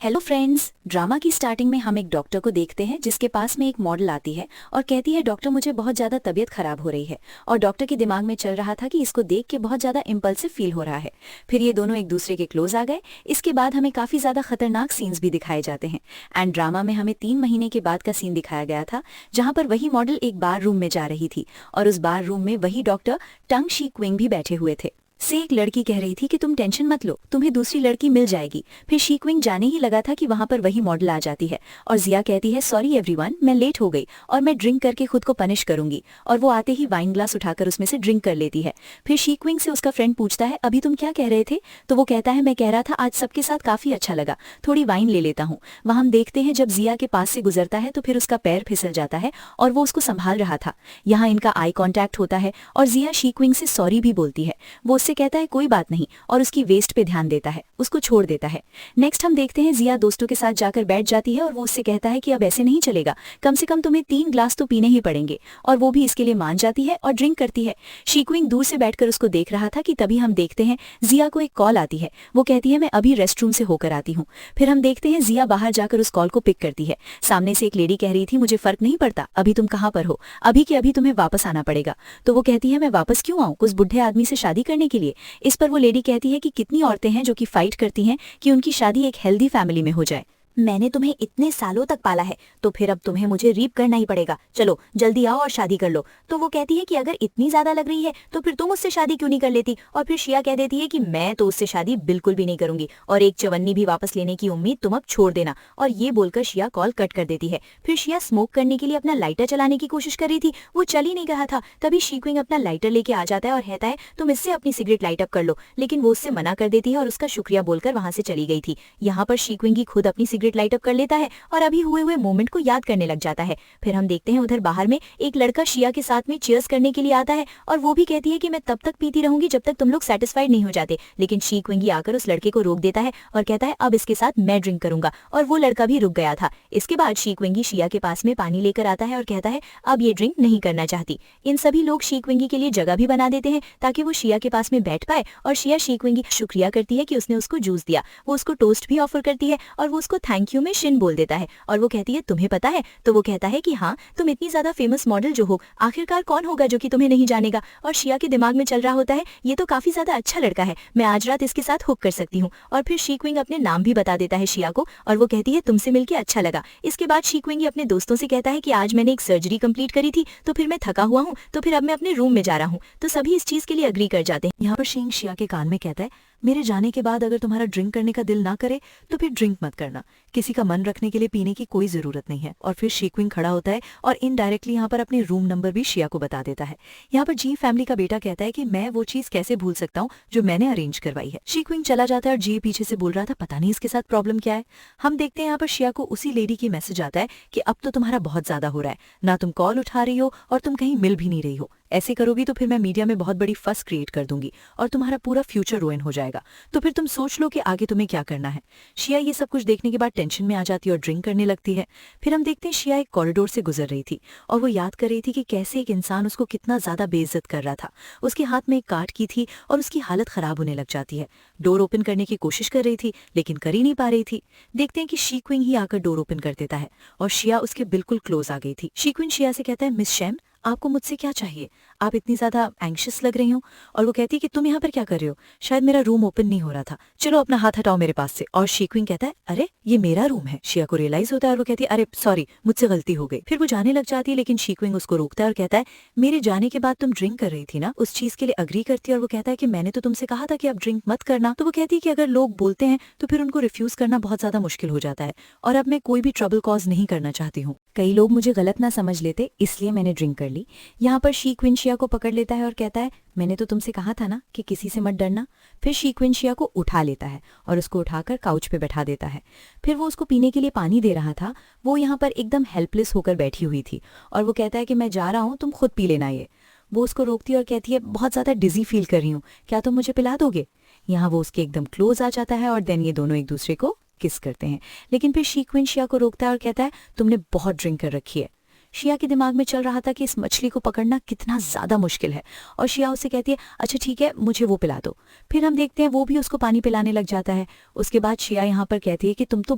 Hello friends, drama की starting में हम एक डॉक्टर को देखते हैं जिसके पास में एक मॉडल आती है और कहती है डॉक्टर मुझे बहुत ज़्यादा तबीयत खराब हो रही है। और डॉक्टर के दिमाग में चल रहा था कि इसको देख के बहुत ज़्यादा इम्पल्सिव फील हो रहा है। फिर ये दोनों एक दूसरे के क्लोज आ गए। इसके बाद हमें काफ़ी ज़्यादा खतरनाक सीन्स भी दिखाए जाते हैं। एंड ड्रामा में हमें 3 महीने के बाद का सीन दिखाया गया था जहाँ पर वही मॉडल एक बार रूम में जा रही थी और उस बार रूम में वही डॉक्टर टंग शी क्विंग भी बैठे हुए थे। से एक लड़की कह रही थी कि तुम टेंशन मत लो, तुम्हें दूसरी लड़की मिल जाएगी। फिर शी क्विंग जाने ही लगा था कि वहां पर वही मॉडल आ जाती है और जिया कहती है सॉरी एवरीवन, मैं लेट हो गई और मैं ड्रिंक करके खुद को पनिश करूंगी। और वो आते ही वाइन ग्लास उठाकर उसमें से ड्रिंक कर लेती है। फिर शी क्विंग से उसका फ्रेंड पूछता है अभी तुम क्या कह रहे थे? तो वो कहता है मैं कह रहा था आज सबके साथ काफी अच्छा लगा, थोड़ी वाइन ले लेता हूँ। वहां हम देखते हैं जब जिया के पास से गुजरता है तो फिर उसका पैर फिसल जाता है और वो उसको संभाल रहा था। यहाँ इनका आई कॉन्टैक्ट होता है और जिया शी क्विंग से सॉरी भी बोलती है। वो उससे कहता है कोई बात नहीं और उसकी वेस्ट पे ध्यान देता है, उसको छोड़ देता है। नेक्स्ट हम देखते हैं जिया दोस्तों के साथ जाकर बैठ जाती है और वो उससे कहता है कि अब ऐसे नहीं चलेगा, कम से कम तुम्हें 3 ग्लास तो पीने ही पड़ेंगे। और वो भी इसके लिए मान जाती है और ड्रिंक करती है। शी क्विंग दूर से बैठकर उसको देख रहा था कि तभी हम देखते हैं जिया को एक कॉल आती है। वो कहती है मैं अभी रेस्ट रूम से होकर आती हूँ। फिर हम देखते हैं जिया बाहर जाकर उस कॉल को पिक करती है। सामने से एक लेडी कह रही थी मुझे फर्क नहीं पड़ता अभी तुम कहाँ पर हो, अभी के अभी तुम्हें वापस आना पड़ेगा। तो वो कहती है मैं वापस क्यों आऊँ, उस बुढ़े आदमी से शादी करने के लिए। इस पर वो लेडी कहती है कि कितनी औरतें हैं जो कि फाइट करती हैं कि उनकी शादी एक हेल्दी फैमिली में हो जाए। मैंने तुम्हें इतने सालों तक पाला है तो फिर अब तुम्हें मुझे रीप करना ही पड़ेगा, चलो जल्दी आओ और शादी कर लो। तो वो कहती है कि अगर इतनी ज्यादा लग रही है तो फिर तुम उससे शादी क्यों नहीं कर लेती। और फिर शिया कह देती है कि मैं तो उससे शादी बिल्कुल भी नहीं करूंगी और एक चवन्नी भी वापस लेने की उम्मीद तुम अब छोड़ देना। और ये बोलकर शिया कॉल कट कर देती है। फिर शिया स्मोक करने के लिए अपना लाइटर चलाने की कोशिश कर रही थी, वो चल ही नहीं रहा था। तभी शी क्विंग अपना लाइटर लेके आ जाता है और कहता है तुम इससे अपनी सिगरेट लाइट अप कर लो। लेकिन वो उससे मना कर देती है और उसका शुक्रिया बोलकर वहां से चली गई थी। यहाँ पर शी क्विंग खुद अपनी सिगरेट लाइट अप कर लेता है और अभी हुए हुए मोमेंट को याद करने लग जाता है। फिर हम देखते हैं उधर बाहर में एक लड़का शिया के साथ में चीयर्स करने के लिए आता है और वो भी कहती है कि मैं तब तक पीती रहूंगी जब तक तुम लोग सेटिस्फाइड नहीं हो जाते। लेकिन शी क्विंगी आकर उस लड़के को रोक देता है और कहता है अब इसके साथ मैं ड्रिंक करूंगा। और वो लड़का भी रुक गया था। इसके बाद शी क्विंगी शिया के पास में पानी लेकर आता है और कहता है अब ये ड्रिंक नहीं करना चाहती। इन सभी लोग शी क्विंगी के लिए जगह भी बना देते हैं ताकि वो शिया के पास में बैठ पाए। और शिया शी क्विंगी शुक्रिया करती है कि उसने उसको जूस दिया। वो उसको टोस्ट भी ऑफर करती है और वो उसको थैंक यू में शिन बोल देता है। और वो कहती है तुम्हें पता है? तो वो कहता है कि हाँ, तुम इतनी ज्यादा फेमस मॉडल जो हो, आखिरकार कौन होगा जो कि तुम्हें नहीं जानेगा। और शिया के दिमाग में चल रहा होता है ये तो काफी ज्यादा अच्छा लड़का है, मैं आज रात इसके साथ हुक कर सकती हूँ। और फिर शी क्विंग अपने नाम भी बता देता है शिया को और वो कहती है तुमसे मिलकर अच्छा लगा। इसके बाद शी क्विंग अपने दोस्तों से कहता है कि आज मैंने एक सर्जरी कंप्लीट करी थी तो फिर मैं थका हुआ हूँ, तो फिर अब मैं अपने रूम में जा रहा हूँ। तो सभी इस चीज के लिए अग्री कर जाते हैं। यहाँ पर शिंग शिया के कान में कहता है मेरे जाने के बाद अगर तुम्हारा ड्रिंक करने का दिल ना करे तो फिर ड्रिंक मत करना, किसी का मन रखने के लिए पीने की कोई जरूरत नहीं है। और फिर शी क्विंग खड़ा होता है और इनडायरेक्टली यहाँ पर अपने रूम नंबर भी शिया को बता देता है। यहाँ पर जी फैमिली का बेटा कहता है कि मैं वो चीज कैसे भूल सकता हूँ जो मैंने अरेंज करवाई है। शी क्विंग चला जाता है और जी पीछे से बोल रहा था पता नहीं इसके साथ प्रॉब्लम क्या है। हम देखते हैं यहाँ पर शिया को उसी लेडी की मैसेज आता है कि अब तो तुम्हारा बहुत ज्यादा हो रहा है, ना तुम कॉल उठा रही हो और तुम कहीं मिल भी नहीं रही हो। ऐसे करोगी तो फिर मैं मीडिया में बहुत बड़ी फस क्रिएट कर दूंगी और तुम्हारा पूरा फ्यूचर रुइन हो जाएगा। तो फिर तुम सोच लो कि आगे तुम्हें क्या करना है। शिया ये सब कुछ देखने के बाद टेंशन में आ जाती है और ड्रिंक करने लगती है। फिर हम देखते हैं शिया एक कॉरिडोर से गुजर रही थी और वो याद कर रही थी कि कैसे एक इंसान उसको कितना ज्यादा बेइज्जत कर रहा था। उसके हाथ में एक काट की थी और उसकी हालत खराब होने लग जाती है। डोर ओपन करने की कोशिश कर रही थी लेकिन कर ही नहीं पा रही थी। देखते हैं कि शी क्विंग ही आकर डोर ओपन कर देता है और शिया उसके बिल्कुल क्लोज आ गई थी। शी क्विंग शिया से कहता है मिस शैम, आपको मुझसे क्या चाहिए, आप इतनी ज्यादा एंग्शियस लग रही हो। और वो कहती है कि तुम यहाँ पर क्या कर रहे हो, शायद मेरा रूम ओपन नहीं हो रहा था, चलो अपना हाथ हटाओ मेरे पास से। और शी क्विंग कहता है अरे ये मेरा रूम है। शिया को रियलाइज होता है और वो कहती है अरे सॉरी मुझसे गलती हो गई। फिर वो जाने लग जाती है लेकिन शी क्विंग उसको रोकता है और कहता है मेरे जाने के बाद तुम ड्रिंक कर रही थी ना, उस चीज के लिए अग्री करती है। और वो कहता है कि मैंने तो तुमसे कहा था कि आप ड्रिंक मत करना। तो वो कहती है कि अगर लोग बोलते हैं तो फिर उनको रिफ्यूज करना बहुत ज्यादा मुश्किल हो जाता है और अब मैं कोई भी ट्रबल कॉज नहीं करना चाहती हूँ। कई लोग मुझे गलत ना समझ लेते इसलिए मैंने ड्रिंक कर ली। यहाँ पर शी क्विन शिया को पकड़ लेता है और कहता है मैंने तो तुमसे कहा था ना कि किसी से मत डरना। फिर शी क्विन शिया को उठा लेता है और उसको उठाकर काउच पे बैठा देता है। फिर वो उसको पीने के लिए पानी दे रहा था। वो यहाँ पर एकदम हेल्पलेस होकर बैठी हुई थी और वो कहता है कि मैं जा रहा हूँ, तुम खुद पी लेना ये। वो उसको रोकती है और कहती है बहुत ज्यादा डिजी फील कर रही हूँ, क्या तुम मुझे पिला दोगे। यहाँ वो उसके एकदम क्लोज आ जाता है और देन ये दोनों एक दूसरे को किस करते हैं। लेकिन फिर शी क्विन शिया को रोकता है और कहता है तुमने बहुत ड्रिंक कर रखी है। शिया के दिमाग में चल रहा था कि इस मछली को पकड़ना कितना ज़्यादा मुश्किल है, और शिया उससे कहती है अच्छा ठीक है मुझे वो पिला दो। फिर हम देखते हैं वो भी उसको पानी पिलाने लग जाता है। उसके बाद शिया यहाँ पर कहती है कि तुम तो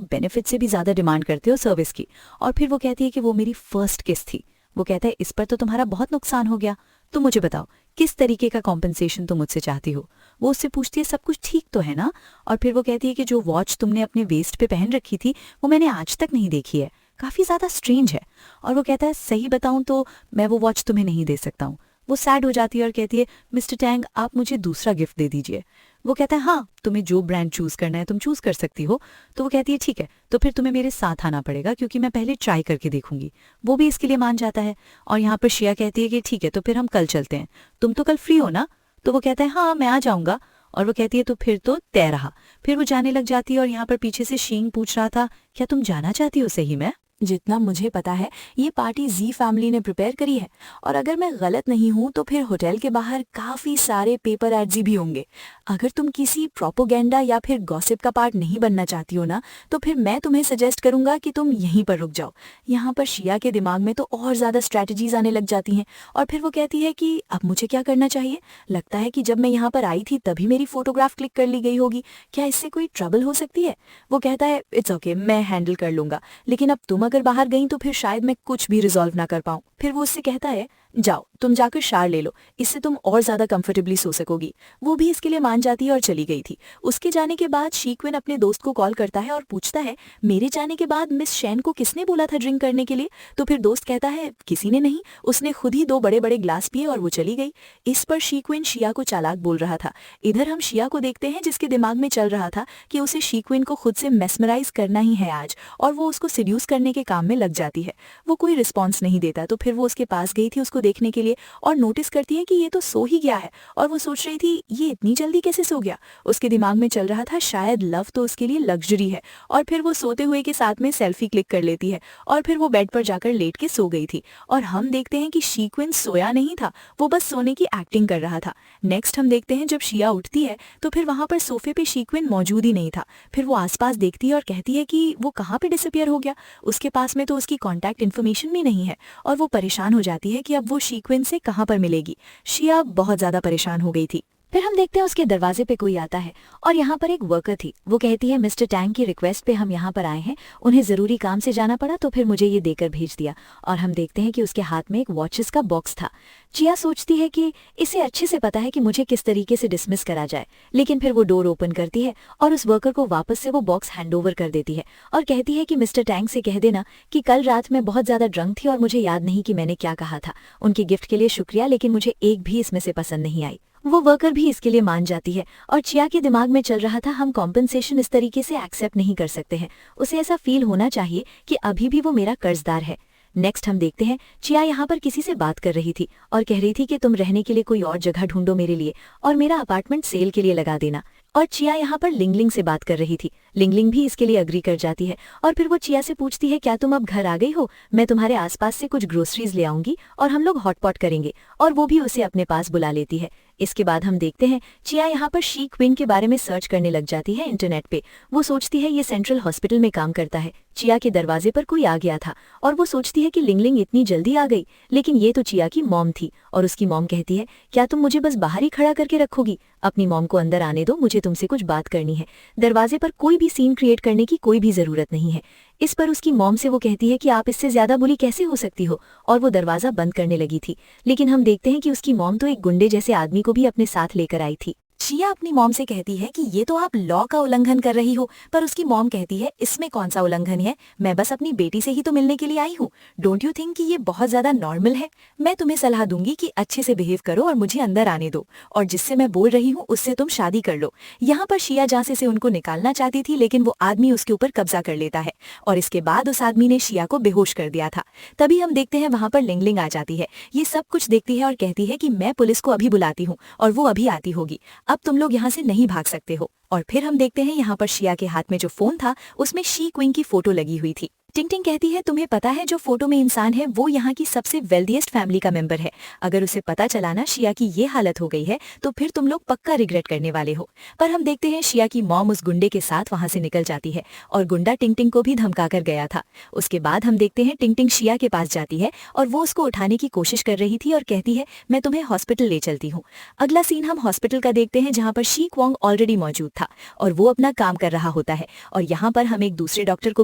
बेनिफिट से भी ज़्यादा डिमांड करते हो सर्विस की, और फिर वो कहती है कि वो मेरी फर्स्ट किस थी। वो कहता है इस पर तो तुम्हारा बहुत नुकसान हो गया, तो मुझे बताओ किस तरीके का कॉम्पनसेशन तुम मुझसे चाहती हो। वो उससे पूछती है सब कुछ ठीक तो है ना, और फिर वो कहती है कि जो वॉच तुमने अपने वेस्ट पे पहन रखी थी वो मैंने आज तक नहीं देखी है, काफ़ी ज़्यादा स्ट्रेंज है। और वो कहता है सही बताऊं तो मैं वो वॉच तुम्हें नहीं दे सकता हूँ। वो सैड हो जाती है और कहती है मिस्टर टैंग आप मुझे दूसरा गिफ्ट दे दीजिए। वो कहता है हाँ तुम्हें जो ब्रांड चूज़ करना है तुम चूज़ कर सकती हो। तो वो कहती है ठीक है तो फिर तुम्हें मेरे साथ आना पड़ेगा क्योंकि मैं पहले ट्राई करके देखूंगी। वो भी इसके लिए मान जाता है, और यहाँ पर शिया कहती है कि ठीक है तो फिर हम कल चलते हैं, तुम तो कल फ्री हो ना। तो वो कहता है हाँ मैं आ जाऊंगा, और वो कहती है तो फिर तो तय रहा। फिर वो जाने लग जाती है, और यहाँ पर पीछे से शींग पूछ रहा था क्या तुम जाना चाहती हो सही में। जितना मुझे पता है ये पार्टी जी फैमिली ने प्रिपेयर करी है, और अगर मैं गलत नहीं हूँ तो फिर होटल के बाहर काफ़ी सारे पेपर एड्स भी होंगे। अगर तुम किसी प्रोपोगेंडा या फिर गॉसिप का पार्ट नहीं बनना चाहती हो ना, तो फिर मैं तुम्हें सजेस्ट करूंगा कि तुम यहीं पर रुक जाओ। यहाँ पर शिया के दिमाग में तो और ज़्यादा स्ट्रैटेजीज आने लग जाती हैं, और फिर वो कहती है कि अब मुझे क्या करना चाहिए। लगता है कि जब मैं यहाँ पर आई थी तभी मेरी फोटोग्राफ क्लिक कर ली गई होगी, क्या इससे कोई ट्रबल हो सकती है। वो कहता है इट्स ओके मैं हैंडल कर लूंगा, लेकिन अब तुम अगर बाहर गई तो फिर शायद मैं कुछ भी रिजॉल्व ना कर पाऊं। फिर वो उससे कहता है जाओ तुम जाकर शार ले लो, इससे तुम और ज्यादा कंफर्टेबली सो सकोगी। वो भी इसके लिए मान जाती है और चली गई थी। उसके जाने के बाद शीक्विन अपने दोस्त को कॉल करता है और पूछता है मेरे जाने के बाद मिस शैन को किसने बोला था ड्रिंक करने के लिए। तो फिर दोस्त कहता है किसी ने नहीं, उसने खुद ही 2 बड़े बड़े ग्लास पिए और वो चली गई। इस पर शीक्विन शिया को चालाक बोल रहा था। इधर हम शिया को देखते हैं जिसके दिमाग में चल रहा था कि उसे शीक्विन को खुद से मेस्मराइज करना ही है आज, और वो उसको सिड्यूस करने के काम में लग जाती है। वो कोई रिस्पॉन्स नहीं देता, तो फिर वो उसके पास गई थी उसको देखने के लिए, और नोटिस करती है कि ये तो सो ही गया है, और वो सोच रही थी ये इतनी जल्दी कैसे सो गया। उसके दिमाग में चल रहा था शायद लव तो उसके लिए लग्जरी है, और फिर वो सोते हुए के साथ में सेल्फी क्लिक कर लेती है, और फिर वो बेड पर जाकर लेट के सो गई थी। और हम देखते हैं कि शीक्विन सोया नहीं था, वो बस सोने की एक्टिंग कर रहा था। नेक्स्ट हम देखते हैं जब शिया उठती है तो फिर वहां पर सोफे पे शीक्विन मौजूद ही नहीं था। फिर वो आसपास देखती है और कहती है कि वो कहाँ पे डिसअपियर हो गया। उसके पास में तो उसकी कॉन्टैक्ट इन्फॉर्मेशन भी नहीं है, और वो परेशान हो जाती है कि अब वो शीक्विन से कहाँ पर मिलेगी। शिया बहुत ज्यादा परेशान हो गई थी। फिर हम देखते हैं उसके दरवाजे पे कोई आता है, और यहाँ पर एक वर्कर थी। वो कहती है मिस्टर टैंग की रिक्वेस्ट पे हम यहाँ पर आए हैं, उन्हें ज़रूरी काम से जाना पड़ा तो फिर मुझे ये देकर भेज दिया। और हम देखते हैं कि उसके हाथ में एक वॉचेस का बॉक्स था। चिया सोचती है कि इसे अच्छे से पता है कि मुझे किस तरीके से डिसमिस करा जाए, लेकिन फिर वो डोर ओपन करती है और उस वर्कर को वापस से वो बॉक्स हैंडओवर कर देती है, और कहती है कि मिस्टर टैंग से कह देना कि कल रात मैं बहुत ज़्यादा ड्रंक थी और मुझे याद नहीं कि मैंने क्या कहा था। उनके गिफ्ट के लिए शुक्रिया, लेकिन मुझे एक भी इसमें से पसंद नहीं आई। वो वर्कर भी इसके लिए मान जाती है, और चिया के दिमाग में चल रहा था हम कॉम्पनसेशन इस तरीके से एक्सेप्ट नहीं कर सकते हैं। उसे ऐसा फील होना चाहिए कि अभी भी वो मेरा कर्जदार है। नेक्स्ट हम देखते हैं चिया यहाँ पर किसी से बात कर रही थी और कह रही थी कि तुम रहने के लिए कोई और जगह ढूंढो मेरे लिए, और मेरा अपार्टमेंट सेल के लिए लगा देना। और चिया यहाँ पर लिंगलिंग से बात कर रही थी। लिंगलिंग भी इसके लिए अग्री कर जाती है, और फिर वो चिया से पूछती है क्या तुम अब घर आ गई हो, मैं तुम्हारे आसपास से कुछ ग्रोसरीज ले आऊंगी और हम लोग हॉटपॉट करेंगे, और वो भी उसे अपने पास बुला लेती है। इसके बाद हम देखते हैं चिया यहाँ पर शी क्विन के बारे में सर्च करने लग जाती है इंटरनेट पे। वो सोचती है ये सेंट्रल हॉस्पिटल में काम करता है। चिया के दरवाजे पर कोई आ गया था और वो सोचती है कि लिंगलिंग इतनी जल्दी आ गई, लेकिन ये तो चिया की मॉम थी। और उसकी मॉम कहती है क्या तुम मुझे बस बाहर ही खड़ा करके रखोगी, अपनी मॉम को अंदर आने दो, मुझे तुमसे कुछ बात करनी है। दरवाजे पर कोई भी सीन क्रिएट करने की कोई भी जरूरत नहीं है। इस पर उसकी मॉम से वो कहती है कि आप इससे ज्यादा बुरी कैसे हो सकती हो, और वो दरवाजा बंद करने लगी थी। लेकिन हम देखते हैं कि उसकी मॉम तो एक गुंडे जैसे आदमी को भी अपने साथ लेकर आई थी। चिया अपनी मॉम से कहती है कि ये तो आप लॉ का उल्लंघन कर रही हो, पर उसकी मॉम कहती है इसमें कौन सा उल्लंघन है, मैं बस अपनी बेटी से ही तो मिलने के लिए आई हूँ। डोंट यू थिंक कि ये बहुत ज्यादा नॉर्मल है। मैं तुम्हें सलाह दूंगी कि अच्छे से बिहेव करो और मुझे अंदर आने दो, और जिससे मैं बोल रही हूँ उससे तुम शादी कर लो। यहाँ पर शिया जांसे से उनको निकालना चाहती थी, लेकिन वो आदमी उसके ऊपर कब्जा कर लेता है, और इसके बाद उस आदमी ने शिया को बेहोश कर दिया था। तभी हम देखते हैं वहां पर लिंगलिंग आ जाती है। ये सब कुछ देखती है और कहती है कि मैं पुलिस को अभी बुलाती हूँ और वो अभी आती होगी, अब तुम लोग यहाँ से नहीं भाग सकते हो। और फिर हम देखते हैं यहाँ पर शिया के हाथ में जो फोन था उसमें शी क्विन की फोटो लगी हुई थी। टिंग टिंग कहती है, तुम्हें पता है जो फोटो में इंसान है वो यहाँ की सबसे वेल्दीएस्ट फैमिली का मेंबर है। अगर उसे पता चला ना शिया की ये हालत हो गई है तो फिर तुम लोग पक्का रिग्रेट करने वाले हो। पर हम देखते हैं शिया की मॉम उस गुंडे के साथ वहां से निकल जाती है और गुंडा टिंग टिंग को भी धमका कर गया था। उसके बाद हम देखते हैं टिंग टिंग शिया के पास जाती है और वो उसको उठाने की कोशिश कर रही थी और कहती है, मैं तुम्हें हॉस्पिटल ले चलती हूँ। अगला सीन हम हॉस्पिटल का देखते हैं जहाँ पर शी क्वांग ऑलरेडी मौजूद था और वो अपना काम कर रहा होता है। और यहाँ पर हम एक दूसरे डॉक्टर को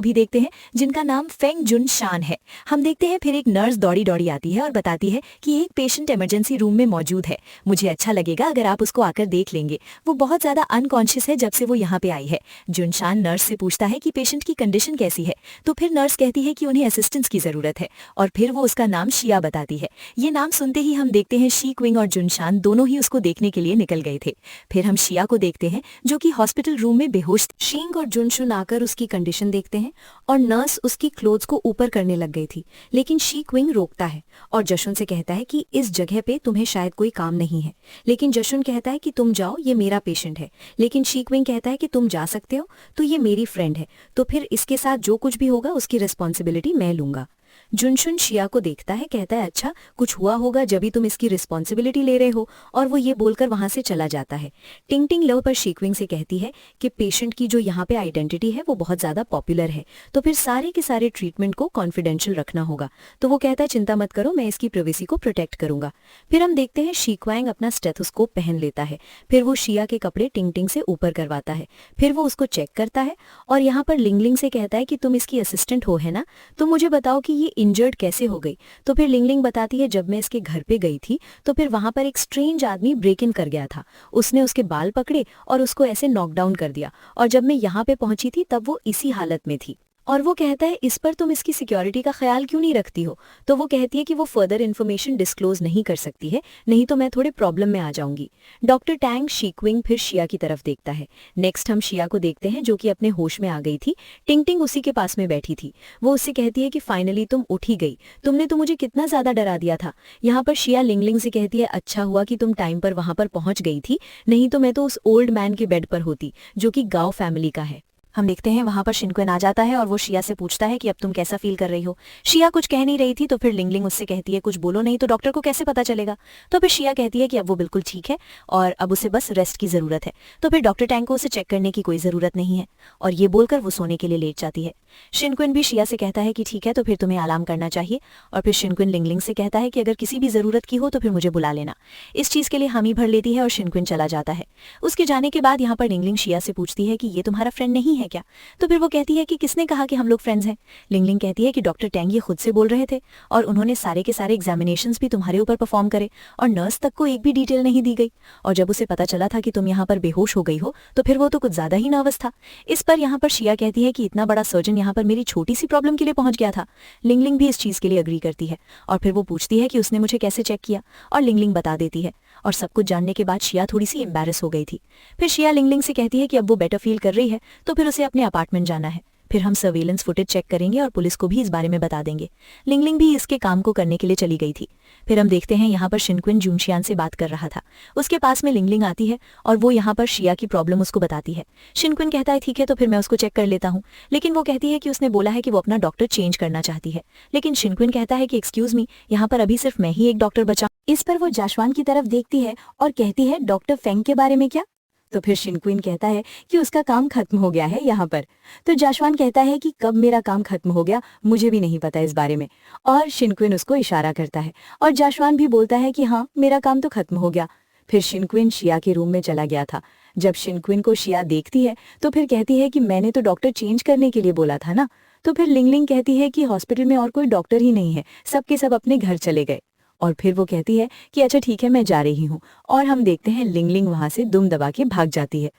भी देखते हैं जिनका नाम फेंग जुन शान है। हम देखते हैं फिर एक नर्स दौड़ी दौड़ी आती है और बताती है कि एक पेशेंट इमरजेंसी रूम में मौजूद है, मुझे अच्छा लगेगा अगर आप उसको आकर देख लेंगे, वो बहुत ज्यादा अनकॉन्शियस है जब से वो यहाँ पे आई है। जुन शान नर्स से पूछता है कि पेशेंट की कंडीशन कैसी है, तो फिर नर्स कहती है कि उन्हें असिस्टेंस की जरूरत है और फिर वो उसका नाम शिया बताती है। ये नाम सुनते ही हम देखते हैं शी क्विंग और जुन शान दोनों ही उसको देखने के लिए निकल गए थे। फिर हम शिया को देखते हैं जो कि हॉस्पिटल रूम में बेहोश थी। शींग और जुनशुन आकर उसकी कंडीशन देखते हैं और नर्स उसकी क्लोथ्स को ऊपर करने लग गई थी, लेकिन शी क्विंग रोकता है और जशुन से कहता है कि इस जगह पे तुम्हें शायद कोई काम नहीं है। लेकिन जशुन कहता है कि तुम जाओ, ये मेरा पेशेंट है। लेकिन शी क्विंग कहता है कि तुम जा सकते हो, तो ये मेरी फ्रेंड है, तो फिर इसके साथ जो कुछ भी होगा उसकी रिस्पॉन्सिबिलिटी मैं लूंगा। जुनशुन शिया को देखता है, कहता है अच्छा कुछ हुआ होगा जब भी तुम इसकी रिस्पॉन्सिबिलिटी ले रहे हो, और वो ये बोलकर वहां से चला जाता है। टिंग टिंग लव पर शीक्विंग से कहती है कि पेशेंट की जो यहाँ पे आइडेंटिटी है वो बहुत ज्यादा पॉपुलर है, तो फिर सारे के सारे ट्रीटमेंट को कॉन्फिडेंशियल रखना होगा। तो वो कहता है चिंता मत करो, मैं इसकी प्राइवेसी को प्रोटेक्ट करूंगा। फिर हम देखते हैं शीक्वांग अपना स्टेथोस्कोप पहन लेता है, फिर वो शिया के कपड़े टिंग टिंग से ऊपर करवाता है, फिर वो उसको चेक करता है और यहाँ पर लिंगलिंग से कहता है कि तुम इसकी असिस्टेंट हो है ना, तो मुझे बताओ कि ये इंजर्ड कैसे हो गई। तो फिर लिंगलिंग बताती है जब मैं इसके घर पे गई थी तो फिर वहां पर एक स्ट्रेंज आदमी ब्रेक इन कर गया था, उसने उसके बाल पकड़े और उसको ऐसे नॉकडाउन कर दिया, और जब मैं यहाँ पे पहुंची थी तब वो इसी हालत में थी। और वो कहता है इस पर तुम इसकी सिक्योरिटी का ख्याल क्यों नहीं रखती हो। तो वो कहती है कि वो फर्दर इन्फॉर्मेशन डिस्क्लोज नहीं कर सकती है, नहीं तो मैं थोड़े प्रॉब्लम में आ जाऊंगी। डॉक्टर टैंग शीक्विंग फिर शिया की तरफ देखता है। नेक्स्ट हम शिया को देखते हैं जो कि अपने होश में आ गई थी। टिंग टिंग उसी के पास में बैठी थी। वो उससे कहती है कि फाइनली तुम उठ ही गई, तुमने तो मुझे कितना ज्यादा डरा दिया था। यहाँ पर शिया लिंगलिंग से कहती है अच्छा हुआ कि तुम टाइम पर वहां पर पहुंच गई थी, नहीं तो मैं तो उस ओल्ड मैन के बेड पर होती जो कि गाँव फैमिली का है। हम देखते हैं वहां पर शिनक्वेन आ जाता है और वो शिया से पूछता है कि अब तुम कैसा फील कर रही हो। शिया कुछ कह नहीं रही थी, तो फिर लिंगलिंग उससे कहती है कुछ बोलो नहीं तो डॉक्टर को कैसे पता चलेगा। तो फिर शिया कहती है कि अब वो बिल्कुल ठीक है और अब उसे बस रेस्ट की जरूरत है, तो फिर डॉक्टर टैंग को उसे चेक करने की कोई जरूरत नहीं है, और ये बोलकर वो सोने के लिए लेट जाती है। शिनक्वेन भी शिया से कहता है कि ठीक है तो फिर तुम्हें आराम करना चाहिए, और फिर शिनक्वेन लिंगलिंग से कहता है कि अगर किसी भी जरूरत की हो तो फिर मुझे बुला लेना। इस चीज के लिए हामी भर लेती है और शिनक्वेन चला जाता है। उसके जाने के बाद यहाँ पर लिंगलिंग शिया से पूछती है कि ये तुम्हारा फ्रेंड नहीं है क्या। तो फिर वो कहती है कि किसने कहा कि हम लोग फ्रेंड्स हैं। लिंगलिंग कहती है कि डॉक्टर टैंग ये खुद से बोल रहे थे और उन्होंने सारे के सारे एग्जामिनेशंस भी तुम्हारे ऊपर परफॉर्म करे और नर्स तक को एक भी डिटेल नहीं दी गई, और जब उसे पता चला था कि तुम यहाँ पर बेहोश हो गई हो तो फिर वो तो कुछ ज्यादा ही नर्वस था। इस पर यहाँ पर शिया कहती है कि इतना बड़ा सर्जन यहाँ पर मेरी छोटी सी प्रॉब्लम के लिए पहुंच गया था। लिंगलिंग भी इस चीज के लिए अग्री करती है और फिर वो पूछती है कि उसने मुझे कैसे चेक किया, और लिंगलिंग बता देती है, और सब कुछ जानने के बाद शिया थोड़ी सी एम्बैरस हो गई थी। फिर शिया लिंगलिंग से कहती है कि अब वो बेटर फील कर रही है तो फिर उसे अपने अपार्टमेंट जाना है। फिर हम सर्वेलेंस फुटेज चेक करेंगे और पुलिस को भी इस बारे में बता देंगे। लिंगलिंग भी इसके काम को करने के लिए चली गई थी। फिर हम देखते हैं यहाँ पर शिनक्विन जूनशियान से बात कर रहा था, उसके पास में लिंगलिंग आती है और वो यहाँ पर शिया की प्रॉब्लम उसको बताती है। शिनक्विन कहता है ठीक है तो फिर मैं उसको चेक कर लेता हूँ, लेकिन वो कहती है कि उसने बोला है कि वो अपना डॉक्टर चेंज करना चाहती है। लेकिन शिनक्विन कहता है कि एक्सक्यूज मी, यहाँ पर अभी सिर्फ मैं ही एक डॉक्टर बचा। इस पर वो जाशवान की तरफ देखती है और कहती है डॉक्टर फेंग के बारे में क्या। तो फिर शिनक्विन कहता है कि उसका काम खत्म हो गया है यहाँ पर। तो जाशवान कहता है कि कब मेरा काम खत्म हो गया मुझे भी नहीं पता इस बारे में, और शिनक्विन उसको इशारा करता है और जाशवान भी बोलता है कि हाँ मेरा काम तो खत्म हो गया। फिर शिनक्विन शिया के रूम में चला गया था। जब शिनक्विन को शिया देखती है तो फिर कहती है कि मैंने तो डॉक्टर चेंज करने के लिए बोला था ना। तो फिर लिंगलिंग कहती है कि हॉस्पिटल में और कोई डॉक्टर ही नहीं है, सबके सब अपने घर चले गए। और फिर वो कहती है कि अच्छा ठीक है मैं जा रही हूँ, और हम देखते हैं लिंगलिंग वहां से दुम दबा के भाग जाती है।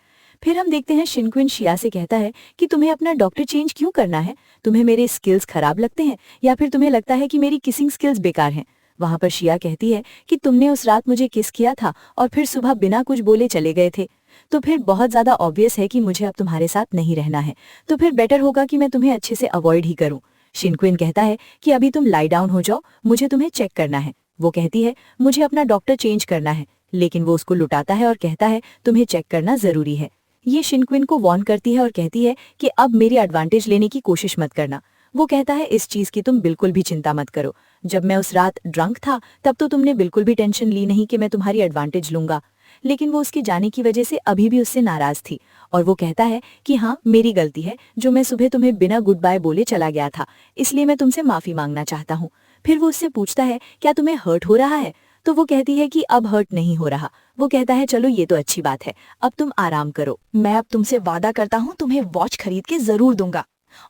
फिर हम देखते हैं शिनक्विन शिया से कहता है कि तुम्हें अपना डॉक्टर चेंज क्यों करना है, तुम्हें मेरे स्किल्स खराब लगते हैं या फिर तुम्हें लगता है कि मेरी किसिंग स्किल्स बेकार हैं। वहां पर शिया कहती है कि तुमने उस रात मुझे किस किया था और फिर सुबह बिना कुछ बोले चले गए थे, तो फिर बहुत ज्यादा ऑब्वियस है कि मुझे अब तुम्हारे साथ नहीं रहना है, तो फिर बेटर होगा कि मैं तुम्हें अच्छे से अवॉइड ही करूं। शिनक्विन कहता है कि अभी तुम लाई डाउन हो जाओ, मुझे तुम्हें चेक करना है। वो कहती है मुझे अपना डॉक्टर चेंज करना है, लेकिन वो उसको लुटाता है और कहता है तुम्हें चेक करना जरूरी है। ये शिनक्विन को वार्न करती है और कहती है कि अब मेरी एडवांटेज लेने की कोशिश मत करना। वो कहता है इस चीज की तुम बिल्कुल भी चिंता मत करो, जब मैं उस रात ड्रंक था तब तो तुमने बिल्कुल भी टेंशन ली नहीं कि मैं तुम्हारी एडवांटेज लूंगा। लेकिन वो उसके जाने की वजह से अभी भी उससे नाराज थी और वो कहता है कि हाँ मेरी गलती है जो मैं सुबह तुम्हें बिना गुड बाय बोले चला गया था, इसलिए मैं तुमसे माफी मांगना चाहता हूँ। फिर वो उससे पूछता है क्या तुम्हें हर्ट हो रहा है, तो वो कहती है कि अब हर्ट नहीं हो रहा। वो कहता है चलो ये तो अच्छी बात है, अब तुम आराम करो। मैं अब तुमसे वादा करता हूँ तुम्हें वॉच खरीद के जरूर दूंगा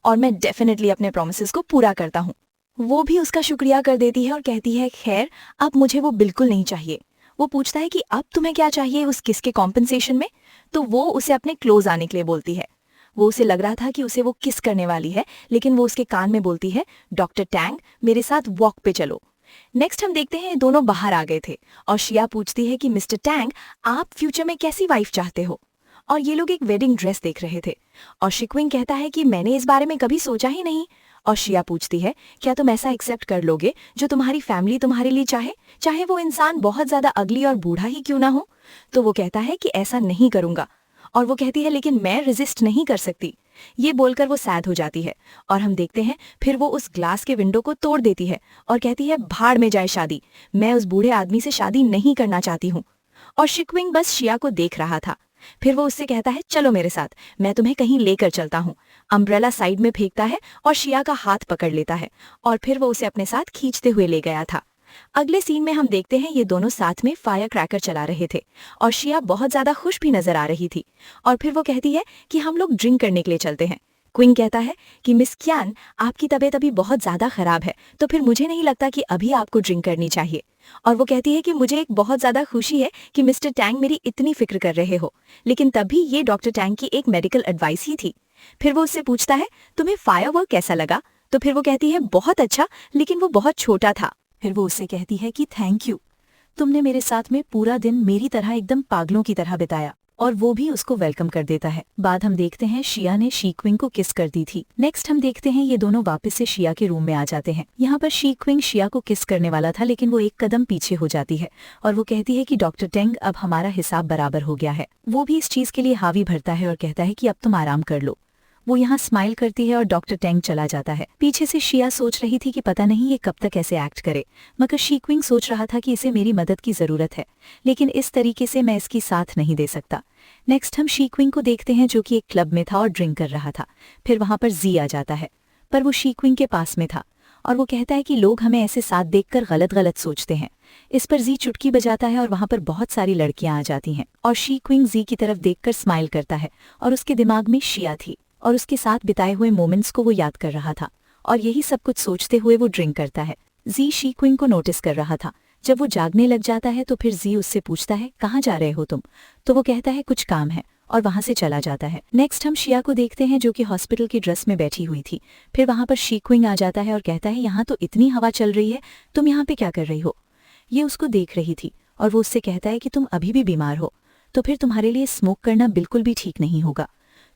और मैं डेफिनेटली अपने प्रोमिसेस को पूरा करता हूँ। वो भी उसका शुक्रिया कर देती है और कहती है खैर अब मुझे वो बिल्कुल नहीं चाहिए। वो पूछता है कि अब तुम्हें क्या चाहिए उस किस के कॉम्पनसेशन में, तो वो उसे अपने क्लोज आने के लिए बोलती है। वो उसे लग रहा था कि उसे वो किस करने वाली है, लेकिन वो उसके कान में बोलती है डॉक्टर टैंग मेरे साथ वॉक पे चलो। नेक्स्ट हम देखते हैं ये दोनों बाहर आ गए थे और शिया पूछती है कि मिस्टर टैंग आप फ्यूचर में कैसी वाइफ चाहते हो, और ये लोग एक वेडिंग ड्रेस देख रहे थे और शिक्विंग कहता है कि मैंने इस बारे में कभी सोचा ही नहीं। और शिया पूछती है क्या तुम ऐसा एक्सेप्ट कर लोगे जो तुम्हारी फैमिली तुम्हारे लिए चाहे, चाहे वो इंसान बहुत ज्यादा अगली और बूढ़ा ही क्यों ना हो। तो वो कहता है कि ऐसा नहीं करूंगा, और वो कहती है लेकिन मैं रेजिस्ट नहीं कर सकती। ये बोलकर वो सैड हो जाती है और हम देखते हैं फिर वो उस ग्लास के विंडो को तोड़ देती है और कहती है भाड़ में जाए शादी, मैं उस बूढ़े आदमी से शादी नहीं करना चाहती हूँ। और शिक्विंग बस शिया को देख रहा था। फिर वो उससे कहता है चलो मेरे साथ, मैं तुम्हें कहीं लेकर चलता हूँ। अम्ब्रेला साइड में फेंकता है और शिया का हाथ पकड़ लेता है और फिर वो उसे अपने साथ खींचते हुए ले गया था। अगले सीन में हम देखते हैं ये दोनों साथ में फायर क्रैकर चला रहे थे और शिया बहुत ज्यादा खुश भी नजर आ रही थी। और फिर वो कहती है कि हम लोग ड्रिंक करने के लिए चलते हैं। क्विंग कहता है कि मिस क्यान आपकी तबीयत अभी बहुत ज्यादा खराब है, तो फिर मुझे नहीं लगता कि अभी आपको ड्रिंक करनी चाहिए। और वो कहती है कि मुझे एक बहुत ज्यादा खुशी है कि मिस्टर टैंग मेरी इतनी फिक्र कर रहे हो, लेकिन तभी ये डॉक्टर टैंग की एक मेडिकल एडवाइस ही थी। फिर वो उससे पूछता है तुम्हें फायरवर्क कैसा लगा, तो फिर वो कहती है बहुत अच्छा, लेकिन वो बहुत छोटा था। फिर वो उससे कहती है कि थैंक यू, तुमने मेरे साथ में पूरा दिन मेरी तरह एकदम पागलों की तरह बिताया, और वो भी उसको वेलकम कर देता है। बाद हम देखते हैं शिया ने शीक्विंग को किस कर दी थी। नेक्स्ट हम देखते हैं ये दोनों वापस से शिया के रूम में आ जाते हैं। यहाँ पर शीक्विंग शिया को किस करने वाला था, लेकिन वो एक कदम पीछे हो जाती है और वो कहती है कि डॉक्टर टेंग अब हमारा हिसाब बराबर हो गया है। वो भी इस चीज के लिए हावी भरता है और कहता है कि अब तुम आराम कर लो। वो यहाँ स्माइल करती है और डॉक्टर टैंग चला जाता है। पीछे से शिया सोच रही थी कि पता नहीं ये कब तक ऐसे एक्ट करे, मगर शीक्विंग सोच रहा था कि इसे मेरी मदद की जरूरत है, लेकिन इस तरीके से मैं इसकी साथ नहीं दे सकता। नेक्स्ट हम शीक्विंग को देखते हैं जो कि एक क्लब में था और ड्रिंक कर रहा था। फिर वहां पर जी आ जाता है, पर वो शीक्विंग के पास में था और वो कहता है कि लोग हमें ऐसे साथ देखकर गलत गलत सोचते हैं। इस पर जी चुटकी बजाता है और वहां पर बहुत सारी लड़कियां आ जाती हैं और शीक्विंग जी की तरफ देखकर स्माइल करता है और उसके दिमाग में शिया थी और उसके साथ बिताए हुए मोमेंट्स को वो याद कर रहा था और यही सब कुछ सोचते हुए वो ड्रिंक करता है। जी शीक्विंग को नोटिस कर रहा था। जब वो जागने लग जाता है तो फिर जी उससे पूछता है कहाँ जा रहे हो तुम, तो वो कहता है कुछ काम है और वहां से चला जाता है। नेक्स्ट हम शिया को देखते हैं जो कि हॉस्पिटल की ड्रेस में बैठी हुई थी। फिर वहां पर शीक्विंग आ जाता है और कहता है यहाँ तो इतनी हवा चल रही है, तुम यहाँ पे क्या कर रही हो। ये उसको देख रही थी और वो उससे कहता है कि तुम अभी भी बीमार हो, तो फिर तुम्हारे लिए स्मोक करना बिल्कुल भी ठीक नहीं होगा।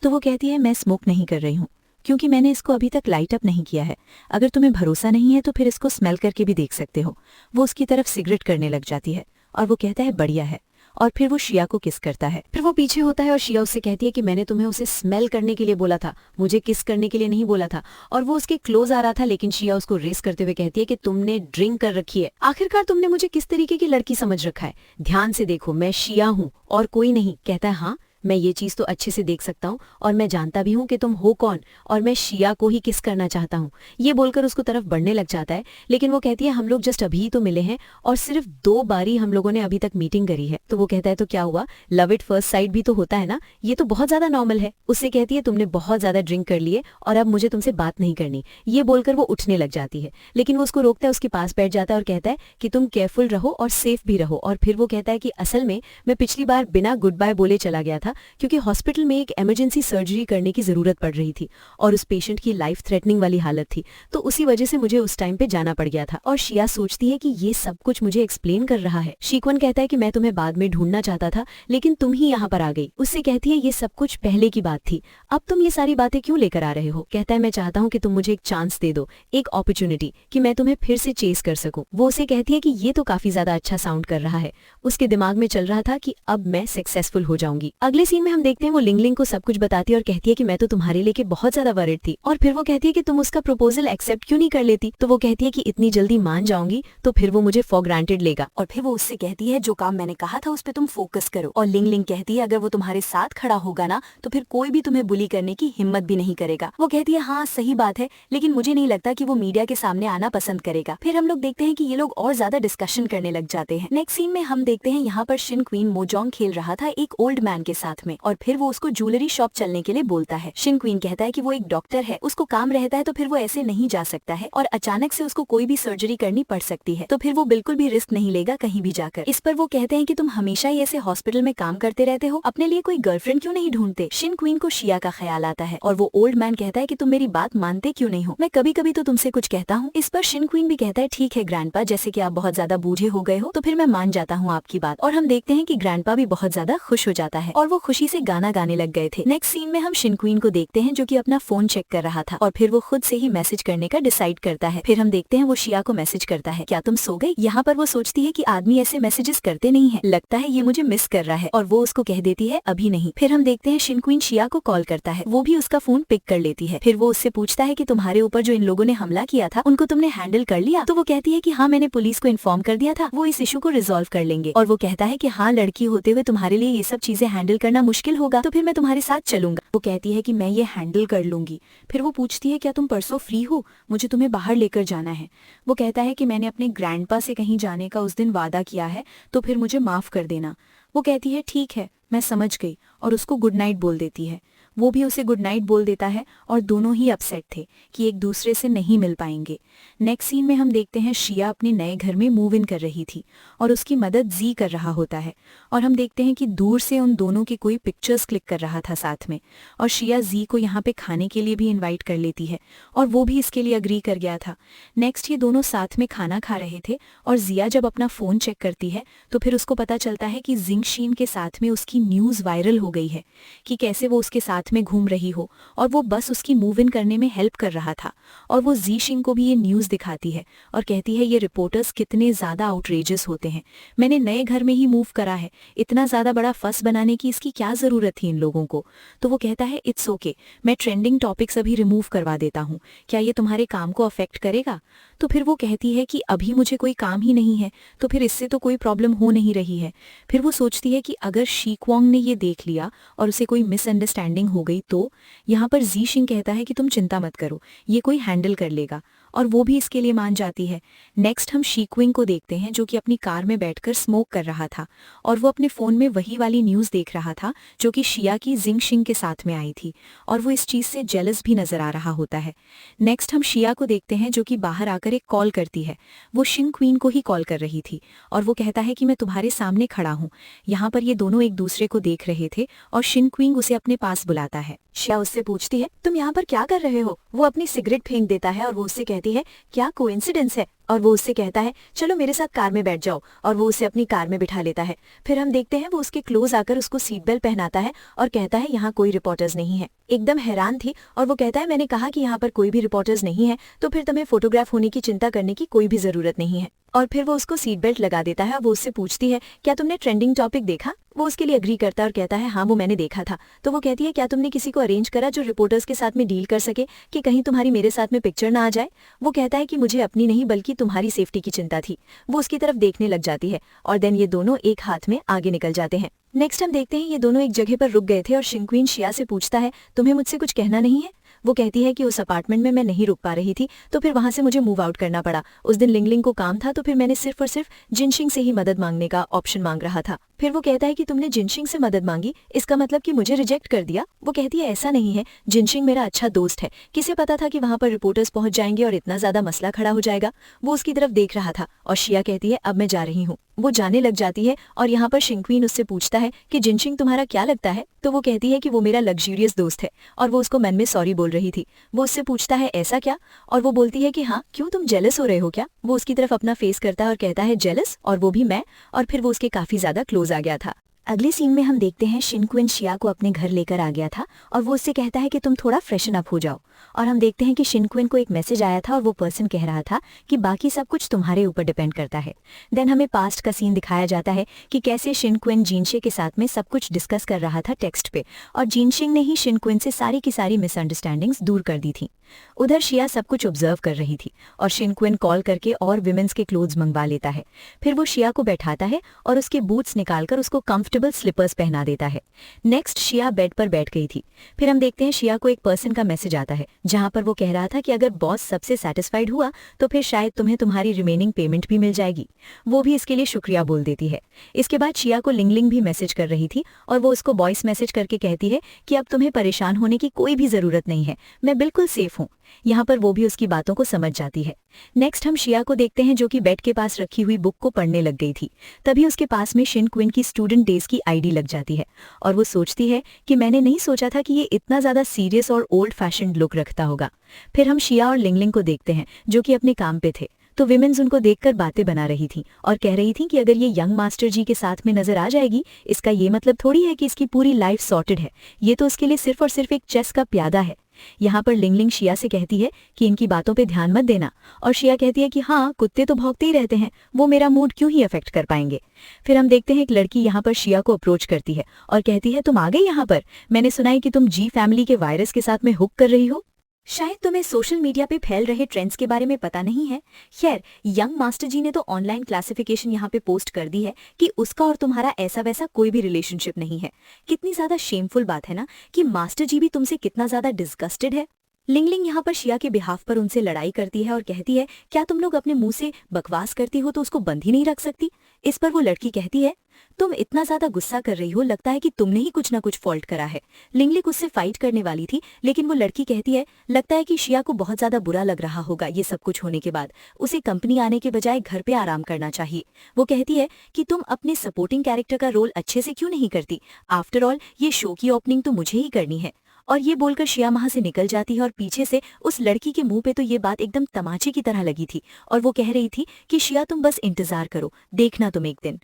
तो वो कहती है मैं स्मोक नहीं कर रही हूँ क्योंकि मैंने इसको अभी तक लाइट अप नहीं किया है। अगर तुम्हें भरोसा नहीं है तो फिर इसको स्मेल करके भी देख सकते हो। वो उसकी तरफ सिगरेट करने लग जाती है और वो कहता है बढ़िया है, और फिर वो शिया को किस करता है। फिर वो पीछे होता है और शिया उससे कहती है कि मैंने तुम्हें उसे स्मेल करने के लिए बोला था, मुझे किस करने के लिए नहीं बोला था। और वो उसके क्लोज आ रहा था, लेकिन शिया उसको रेस करते हुए कहती है कि तुमने ड्रिंक कर रखी है, आखिरकार तुमने मुझे किस तरीके की लड़की समझ रखा है, ध्यान से देखो मैं शिया हूँ और कोई नहीं। कहता है हाँ मैं ये चीज तो अच्छे से देख सकता हूँ और मैं जानता भी हूँ कि तुम हो कौन, और मैं शिया को ही किस करना चाहता हूँ। ये बोलकर उसको तरफ बढ़ने लग जाता है, लेकिन वो कहती है हम लोग जस्ट अभी तो मिले हैं और सिर्फ 2 बारी हम लोगों ने अभी तक मीटिंग करी है। तो वो कहता है तो क्या हुआ, लव इट फर्स्ट साइट भी तो होता है ना, ये तो बहुत ज्यादा नॉर्मल है। उससे कहती है तुमने बहुत ज्यादा ड्रिंक कर लिए और अब मुझे तुमसे बात नहीं करनी। ये बोलकर वो उठने लग जाती है, लेकिन वो उसको रोकता है, उसके पास बैठ जाता है और कहता है कि तुम केयरफुल रहो और सेफ भी रहो। और फिर वो कहता है कि असल में मैं पिछली बार बिना गुड बाय बोले चला गया था क्योंकि हॉस्पिटल में एक इमरजेंसी सर्जरी करने की जरूरत पड़ रही थी और उस पेशेंट की लाइफ थ्रेटनिंग वाली हालत थी, तो उसी वजह से मुझे उस टाइम पे जाना पड़ गया था। और शिया सोचती है कि ये सब कुछ मुझे एक्सप्लेन कर रहा है। शीक्वन कहता है कि मैं तुम्हें बाद में ढूंढना चाहता था लेकिन तुम ही यहाँ पर आ गई। उससे कहती है ये सब कुछ पहले की बात थी, अब तुम ये सारी बातें क्यों लेकर आ रहे हो। कहता है मैं चाहता हूँ कि तुम मुझे एक चांस दे दो, एक अपॉर्चुनिटी कि मैं तुम्हें फिर से चेस कर सकूं। वो उसे कहती है कि ये तो काफी ज्यादा अच्छा साउंड कर रहा है। उसके दिमाग में चल रहा था कि अब मैं सक्सेसफुल हो जाऊंगी। अगले अगले सीन में हम देखते हैं वो लिंगलिंग को सब कुछ बताती है और कहती है कि मैं तो तुम्हारे लिए बहुत ज्यादा वरिड थी। और फिर वो कहती है कि तुम उसका प्रपोजल एक्सेप्ट क्यों नहीं कर लेती। तो वो कहती है कि इतनी जल्दी मान जाऊंगी तो फिर वो मुझे फॉर ग्रांटेड लेगा। और फिर वो उससे कहती है जो काम मैंने कहा था उस पे तुम फोकस करो। और लिंग कहती है अगर वो तुम्हारे साथ खड़ा होगा ना तो फिर कोई भी तुम्हें बुली करने की हिम्मत भी नहीं करेगा। वो कहती है हाँ सही बात है, लेकिन मुझे नहीं लगता कि वो मीडिया के सामने आना पसंद करेगा। फिर हम लोग देखते हैं कि ये लोग और ज्यादा डिस्कशन करने लग जाते हैं। नेक्स्ट सीन में हम देखते हैं यहाँ पर शिन क्वीन मोजोंग खेल रहा था एक ओल्ड मैन के साथ में, और फिर वो उसको ज्वेलरी शॉप चलने के लिए बोलता है। शिन क्वीन कहता है कि वो एक डॉक्टर है, उसको काम रहता है तो फिर वो ऐसे नहीं जा सकता है और अचानक से उसको कोई भी सर्जरी करनी पड़ सकती है, तो फिर वो बिल्कुल भी रिस्क नहीं लेगा कहीं भी जाकर। इस पर वो कहते हैं कि तुम हमेशा ही ऐसे हॉस्पिटल में काम करते रहते हो, अपने लिए कोई गर्लफ्रेंड क्यों नहीं ढूंढते। शिन क्वीन को शिया का ख्याल आता है और वो ओल्ड मैन कहता है कि तुम मेरी बात मानते क्यों नहीं हो, मैं कभी कभी तो तुमसे कुछ कहता हूँ। इस पर शिन क्वीन भी कहता है ठीक है ग्रैंडपा, जैसे कि आप बहुत ज्यादा बूढ़े हो गए हो तो फिर मैं मान जाता हूँ आपकी बात। और हम देखते हैं कि ग्रैंडपा भी बहुत ज्यादा खुश हो जाता है और वो खुशी से गाना गाने लग गए थे। नेक्स्ट सीन में हम शिन क्वीन को देखते हैं जो कि अपना फोन चेक कर रहा था और फिर वो खुद से ही मैसेज करने का डिसाइड करता है। फिर हम देखते हैं वो शिया को मैसेज करता है क्या तुम सो गई। यहाँ पर वो सोचती है कि आदमी ऐसे मैसेजेस करते नहीं है, लगता है ये मुझे मिस कर रहा है, और वो उसको कह देती है अभी नहीं। फिर हम देखते हैं शिन क्वीन शिया को कॉल करता है, वो भी उसका फोन पिक कर लेती है। फिर वो उससे पूछता है कि तुम्हारे ऊपर जो इन लोगों ने हमला किया था उनको तुमने हैंडल कर लिया। तो वो कहती है कि हाँ मैंने पुलिस को इन्फॉर्म कर दिया था, वो इस इशू को रिजॉल्व कर लेंगे। और वो कहता है कि हाँ लड़की होते हुए तुम्हारे लिए ये सब चीजें हैंडल करना मुश्किल होगा, तो फिर मैं तुम्हारे साथ चलूंगा। वो कहती है कि मैं ये हैंडल कर लूंगी। फिर वो पूछती है क्या तुम परसों फ्री हो, मुझे तुम्हें बाहर लेकर जाना है। वो कहता है कि मैंने अपने ग्रैंडपा से कहीं जाने का उस दिन वादा किया है, तो फिर मुझे माफ कर देना। वो कहती है ठीक है मैं समझ गई और उसको गुड नाइट बोल देती है। वो भी उसे गुड नाइट बोल देता है और दोनों ही अपसेट थे कि एक दूसरे से नहीं मिल पाएंगे। नेक्स्ट सीन में हम देखते हैं शिया अपने नए घर में मूव इन कर रही थी और उसकी मदद जी कर रहा होता है, और हम देखते हैं कि दूर से उन दोनों की कोई पिक्चर्स क्लिक कर रहा था साथ में, और शिया जी को यहाँ पे खाने के लिए भी इन्वाइट कर लेती है और वो भी इसके लिए अग्री कर गया था। नेक्स्ट ये दोनों साथ में खाना खा रहे थे और जिया जब अपना फ़ोन चेक करती है तो फिर उसको पता चलता है कि जिंग शीन के साथ में उसकी न्यूज़ वायरल हो गई है कि कैसे वो उसके साथ में घूम रही हो और वो बस उसकी मूव इन करने में हेल्प कर रहा था। और वो जी शिंग को भी ये न्यूज़ दिखाती है और कहती है ये रिपोर्टर्स कितने ज़्यादा आउटरेजियस होते हैं, मैंने नए घर में ही मूव करा है, इतना ज़्यादा बड़ा फस बनाने की इसकी क्या ज़रूरत थी इन लोगों को। तो वो कहता है इट्स ओके, मैं ट्रेंडिंग टॉपिक्स अभी रिमूव करवा देता हूँ, क्या ये तुम्हारे काम को अफेक्ट करेगा। तो फिर वो कहती है कि अभी मुझे कोई काम ही नहीं है, तो फिर इससे तो कोई प्रॉब्लम हो नहीं रही है। फिर वो सोचती है कि अगर शी क्वांग ने ये देख लिया और उसे कोई मिसअंडरस्टैंडिंग हो गई तो यहाँ पर जी शिंग कहता है कि तुम चिंता मत करो, ये कोई हैंडल कर लेगा, और वो भी इसके लिए मान जाती है। नेक्स्ट हम शी क्विंग को देखते हैं जो कि अपनी कार में बैठकर स्मोक कर रहा था और वो अपने फ़ोन में वही वाली न्यूज़ देख रहा था जो कि शिया की जिंग शिंग के साथ में आई थी, और वो इस चीज़ से जेलस भी नज़र आ रहा होता है। नेक्स्ट हम शिया को देखते हैं जो कि बाहर आकर एक कॉल करती है, वो शिंग क्वीन को ही कॉल कर रही थी और वो कहता है कि मैं तुम्हारे सामने खड़ा हूँ। यहाँ पर ये दोनों एक दूसरे को देख रहे थे और शिंग क्वीन उसे अपने पास बुलाता है। शिया उससे पूछती है तुम यहाँ पर क्या कर रहे हो। वो अपनी सिगरेट फेंक देता है और वो उससे कहती है क्या कोइंसिडेंस है, और वो उससे कहता है चलो मेरे साथ कार में बैठ जाओ, और वो उसे अपनी कार में बिठा लेता है। फिर हम देखते हैं वो उसके क्लोज आकर उसको सीट बेल्ट पहनाता है और कहता है यहाँ कोई रिपोर्टर्स नहीं है। एकदम हैरान थी और वो कहता है मैंने कहा कि यहाँ पर कोई भी रिपोर्टर्स नहीं है, तो फिर तुम्हें फोटोग्राफ होने की चिंता करने की कोई भी जरूरत नहीं है। और फिर वो उसको सीट बेल्ट लगा देता है और वो उससे पूछती है क्या तुमने ट्रेंडिंग टॉपिक देखा। वो उसके लिए अग्री करता है और कहता है हाँ वो मैंने देखा था। तो वो कहती है क्या तुमने किसी को अरेंज करा जो रिपोर्टर्स के साथ में डील कर सके कि कहीं तुम्हारी मेरे साथ में पिक्चर ना आ जाए। वो कहता है कि मुझे अपनी नहीं बल्कि तुम्हारी सेफ्टी की चिंता थी। वो उसकी तरफ देखने लग जाती है और देन ये दोनों एक हाथ में आगे निकल जाते हैं। नेक्स्ट हम देखते हैं ये दोनों एक जगह पर रुक गए थे और शिंग क्वीन शिया से पूछता है तुम्हें मुझसे कुछ कहना नहीं है। वो कहती है कि उस अपार्टमेंट में मैं नहीं रुक पा रही थी, तो फिर वहां से मुझे मूव आउट करना पड़ा। उस दिन लिंगलिंग को काम था, तो फिर मैंने सिर्फ और सिर्फ जिनशिंग से ही मदद मांगने का ऑप्शन मांग रहा था। फिर वो कहता है कि तुमने जिनशिंग से मदद मांगी, इसका मतलब कि मुझे रिजेक्ट कर दिया। वो कहती है ऐसा नहीं है, जिनशिंग मेरा अच्छा दोस्त है, किसे पता था कि वहां पर रिपोर्टर्स पहुंच जाएंगे और इतना ज्यादा मसला खड़ा हो जाएगा। वो उसकी तरफ देख रहा था और शिया कहती है अब मैं जा रही हूँ। वो जाने लग जाती है और यहाँ पर शिंग क्वीन उससे पूछता है कि जिनशिंग तुम्हारा क्या लगता है। तो वो कहती है कि वो मेरा लग्जूरियस दोस्त है और वो उसको मन में सॉरी बोल रही थी। वो उससे पूछता है ऐसा क्या, और वो बोलती है कि हाँ क्यों तुम जेलस हो रहे हो क्या। वो उसकी तरफ अपना फेस करता है और कहता है जेलस, और वो भी मैं, और फिर वो उसके काफी ज्यादा क्लोज आ गया था। अगले सीन में हम देखते हैं शिनक्विन शिया को अपने घर लेकर आ गया था और वो उससे कहता है कि तुम थोड़ा फ्रेशन अप हो जाओ। और हम देखते हैं कि शिनक्विन को एक मैसेज आया था और वो पर्सन कह रहा था कि बाकी सब कुछ तुम्हारे ऊपर डिपेंड करता है। देन हमें पास्ट का सीन दिखाया जाता है कि कैसे शिनक्विन जिनशे के साथ में सब कुछ डिस्कस कर रहा था टेक्स्ट पे, और जिनशिंग ने ही शिनक्विन से सारी की सारी मिसअंडरस्टैंडिंग्स दूर कर दी थी। उधर शिया सब कुछ ऑब्जर्व कर रही थी और शिनक्विन कॉल करके और विमेंस के क्लोथ्स मंगवा लेता है। फिर वो शिया को बैठाता है और उसके बूट्स निकालकर उसको कंफर्टेबल स्लीपर्स पहना देता है। नेक्स्ट शिया बेड पर बैठ गई थी। फिर हम देखते हैं शिया को एक पर्सन का मैसेज आता है जहां पर वो कह रहा था कि अगर बॉस सबसे सेटिस्फाइड हुआ तो फिर शायद तुम्हें तुम्हारी रिमेनिंग पेमेंट भी मिल जाएगी। वो भी इसके लिए शुक्रिया बोल देती है। इसके बाद शिया को लिंगलिंग भी मैसेज कर रही थी और वो उसको वॉइस मैसेज करके कहती है कि अब तुम्हें परेशान होने की कोई भी जरूरत नहीं है, मैं बिल्कुल सेफ हूँ। यहाँ पर वो भी उसकी बातों को समझ जाती है। नेक्स्ट हम शिया को देखते हैं जो कि बेड के पास रखी हुई बुक को पढ़ने लग गई थी। तभी उसके पास में शिनक्विन की स्टूडेंट डेज की आईडी लग जाती है और वो सोचती है कि मैंने नहीं सोचा था कि ये इतना ज्यादा सीरियस और ओल्ड फैशन्ड लुक रखता होगा। फिर हम शिया और लिंगलिंग को देखते हैं जो कि अपने काम पे थे। तो विमेन्स उनको देखकर बातें बना रही थी और कह रही थी कि अगर ये यंग मास्टर जी के साथ में नजर आ जाएगी इसका ये मतलब थोड़ी है कि इसकी पूरी लाइफ सॉर्टेड है, ये तो उसके लिए सिर्फ और सिर्फ एक चेस का प्यादा है। यहाँ पर लिंगलिंग शिया से कहती है कि इनकी बातों पे ध्यान मत देना, और शिया कहती है कि हाँ, कुत्ते तो भौंकते ही रहते हैं, वो मेरा मूड क्यों ही अफेक्ट कर पाएंगे। फिर हम देखते हैं एक लड़की यहाँ पर शिया को अप्रोच करती है और कहती है तुम आ गई यहाँ पर, मैंने सुना है कि तुम जी फैमिली के वायरस के साथ में हुक कर रही हो। शायद तुम्हें सोशल मीडिया पे फैल रहे ट्रेंड्स के बारे में पता नहीं है। खैर, यंग मास्टर जी ने तो ऑनलाइन क्लासिफिकेशन यहाँ पे पोस्ट कर दी है कि उसका और तुम्हारा ऐसा वैसा कोई भी रिलेशनशिप नहीं है। कितनी ज्यादा शेमफुल बात है ना कि मास्टर जी भी तुमसे कितना ज्यादा डिस्गस्टेड है। लिंगलिंग यहाँ पर शिया के बिहाफ पर उनसे लड़ाई करती है और कहती है क्या तुम लोग अपने मुंह से बकवास करती हो तो उसको बंद ही नहीं रख सकती। इस पर वो लड़की कहती है तुम इतना ज्यादा गुस्सा कर रही हो, लगता है कि तुमने ही कुछ ना कुछ फॉल्ट करा है। लिंगलिंग उससे फाइट करने वाली थी लेकिन वो लड़की कहती है लगता है कि शिया को बहुत ज्यादा बुरा लग रहा होगा ये सब कुछ होने के बाद, उसे कंपनी आने के बजाय घर पे आराम करना चाहिए। वो कहती है कि तुम अपने सपोर्टिंग कैरेक्टर का रोल अच्छे से क्यों नहीं करती, आफ्टर ऑल ये शो की ओपनिंग तो मुझे ही करनी है। और ये बोलकर शिया वहां से निकल जाती है और पीछे से उस लड़की के मुंह पे तो ये बात एकदम तमाचे की तरह लगी थी और वो कह रही थी कि शिया तुम बस इंतजार करो, देखना तुम एक दिन।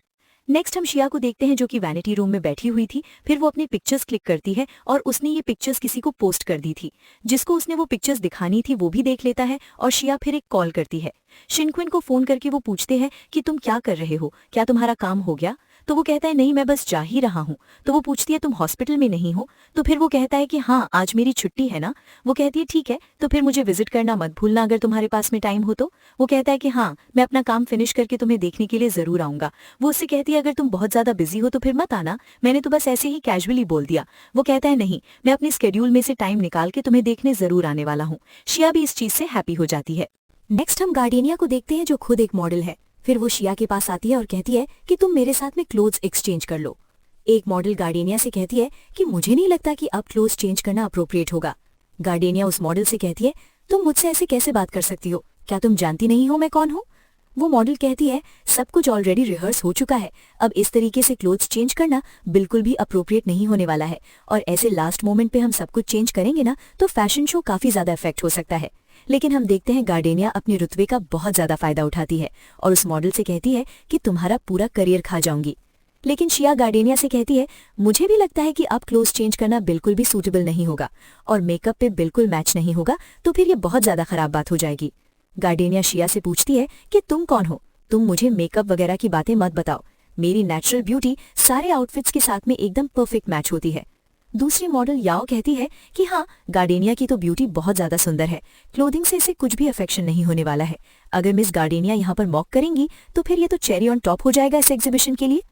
नेक्स्ट हम शिया को देखते हैं जो कि वैनिटी रूम में बैठी हुई थी। फिर वो अपनी पिक्चर्स क्लिक करती है और उसने ये पिक्चर्स किसी को पोस्ट कर दी थी। जिसको उसने वो पिक्चर्स दिखानी थी वो भी देख लेता है और शिया फिर एक कॉल करती है। शिनक्विन को फोन करके वो पूछते हैं कि तुम क्या कर रहे हो, क्या तुम्हारा काम हो गया। तो वो कहता है नहीं, मैं बस जा ही रहा हूँ। तो वो पूछती है तुम हॉस्पिटल में नहीं हो। तो फिर वो कहता है कि हाँ, आज मेरी छुट्टी है ना। वो कहती है ठीक है, तो फिर मुझे विजिट करना मत भूलना अगर तुम्हारे पास में टाइम हो तो। वो कहता है कि हाँ, मैं अपना काम फिनिश करके तुम्हें देखने के लिए जरूर आऊंगा। वो उससे कहती है अगर तुम बहुत ज्यादा बिजी हो तो फिर मत आना, मैंने तो बस ऐसे ही कैजुअली बोल दिया। वो कहता है नहीं, मैं अपने स्केड्यूल में से टाइम निकाल के तुम्हें देखने जरूर आने वाला हूँ। शिया भी इस चीज से हैप्पी हो जाती है। नेक्स्ट हम गार्डिनिया को देखते हैं जो खुद एक मॉडल है। फिर वो शिया के पास आती है और कहती है कि तुम मेरे साथ में क्लोथ्स एक्सचेंज कर लो। एक मॉडल गार्डिनिया से कहती है कि मुझे नहीं लगता कि अब क्लोथ्स चेंज करना अप्रोप्रिएट होगा। गार्डिनिया उस मॉडल से कहती है तुम मुझसे ऐसे कैसे बात कर सकती हो, क्या तुम जानती नहीं हो मैं कौन हूँ। वो मॉडल कहती है सब कुछ ऑलरेडी रिहर्स हो चुका है, अब इस तरीके से क्लोथ्स चेंज करना बिल्कुल भी अप्रोप्रिएट नहीं होने वाला है, और ऐसे लास्ट मोमेंट पे हम सब कुछ चेंज करेंगे ना तो फैशन शो काफी ज्यादा इफेक्ट हो सकता है। लेकिन हम देखते हैं गार्डिनिया अपने रुतबे का बहुत ज्यादा फायदा उठाती है और उस मॉडल से कहती है कि तुम्हारा पूरा करियर खा जाऊंगी। लेकिन शिया गार्डिनिया से कहती है मुझे भी लगता है कि अब क्लोथ्स चेंज करना बिल्कुल भी सूटेबल नहीं होगा और मेकअप पे बिल्कुल मैच नहीं होगा, तो फिर ये बहुत ज्यादा खराब बात हो जाएगी। गार्डिनिया शिया से पूछती है कि तुम कौन हो, तुम मुझे मेकअप वगैरह की बातें मत बताओ, मेरी नेचुरल ब्यूटी सारे आउटफिट्स के साथ में एकदम परफेक्ट मैच होती है। दूसरी मॉडल याओ कहती है कि हाँ, गार्डिनिया की तो ब्यूटी बहुत ज्यादा सुंदर है, क्लोथिंग से इसे कुछ भी अफेक्शन नहीं होने वाला है। अगर मिस गार्डिनिया यहाँ पर मॉक करेंगी तो फिर ये तो चेरी ऑन टॉप हो जाएगा इस एग्जीबिशन के लिए।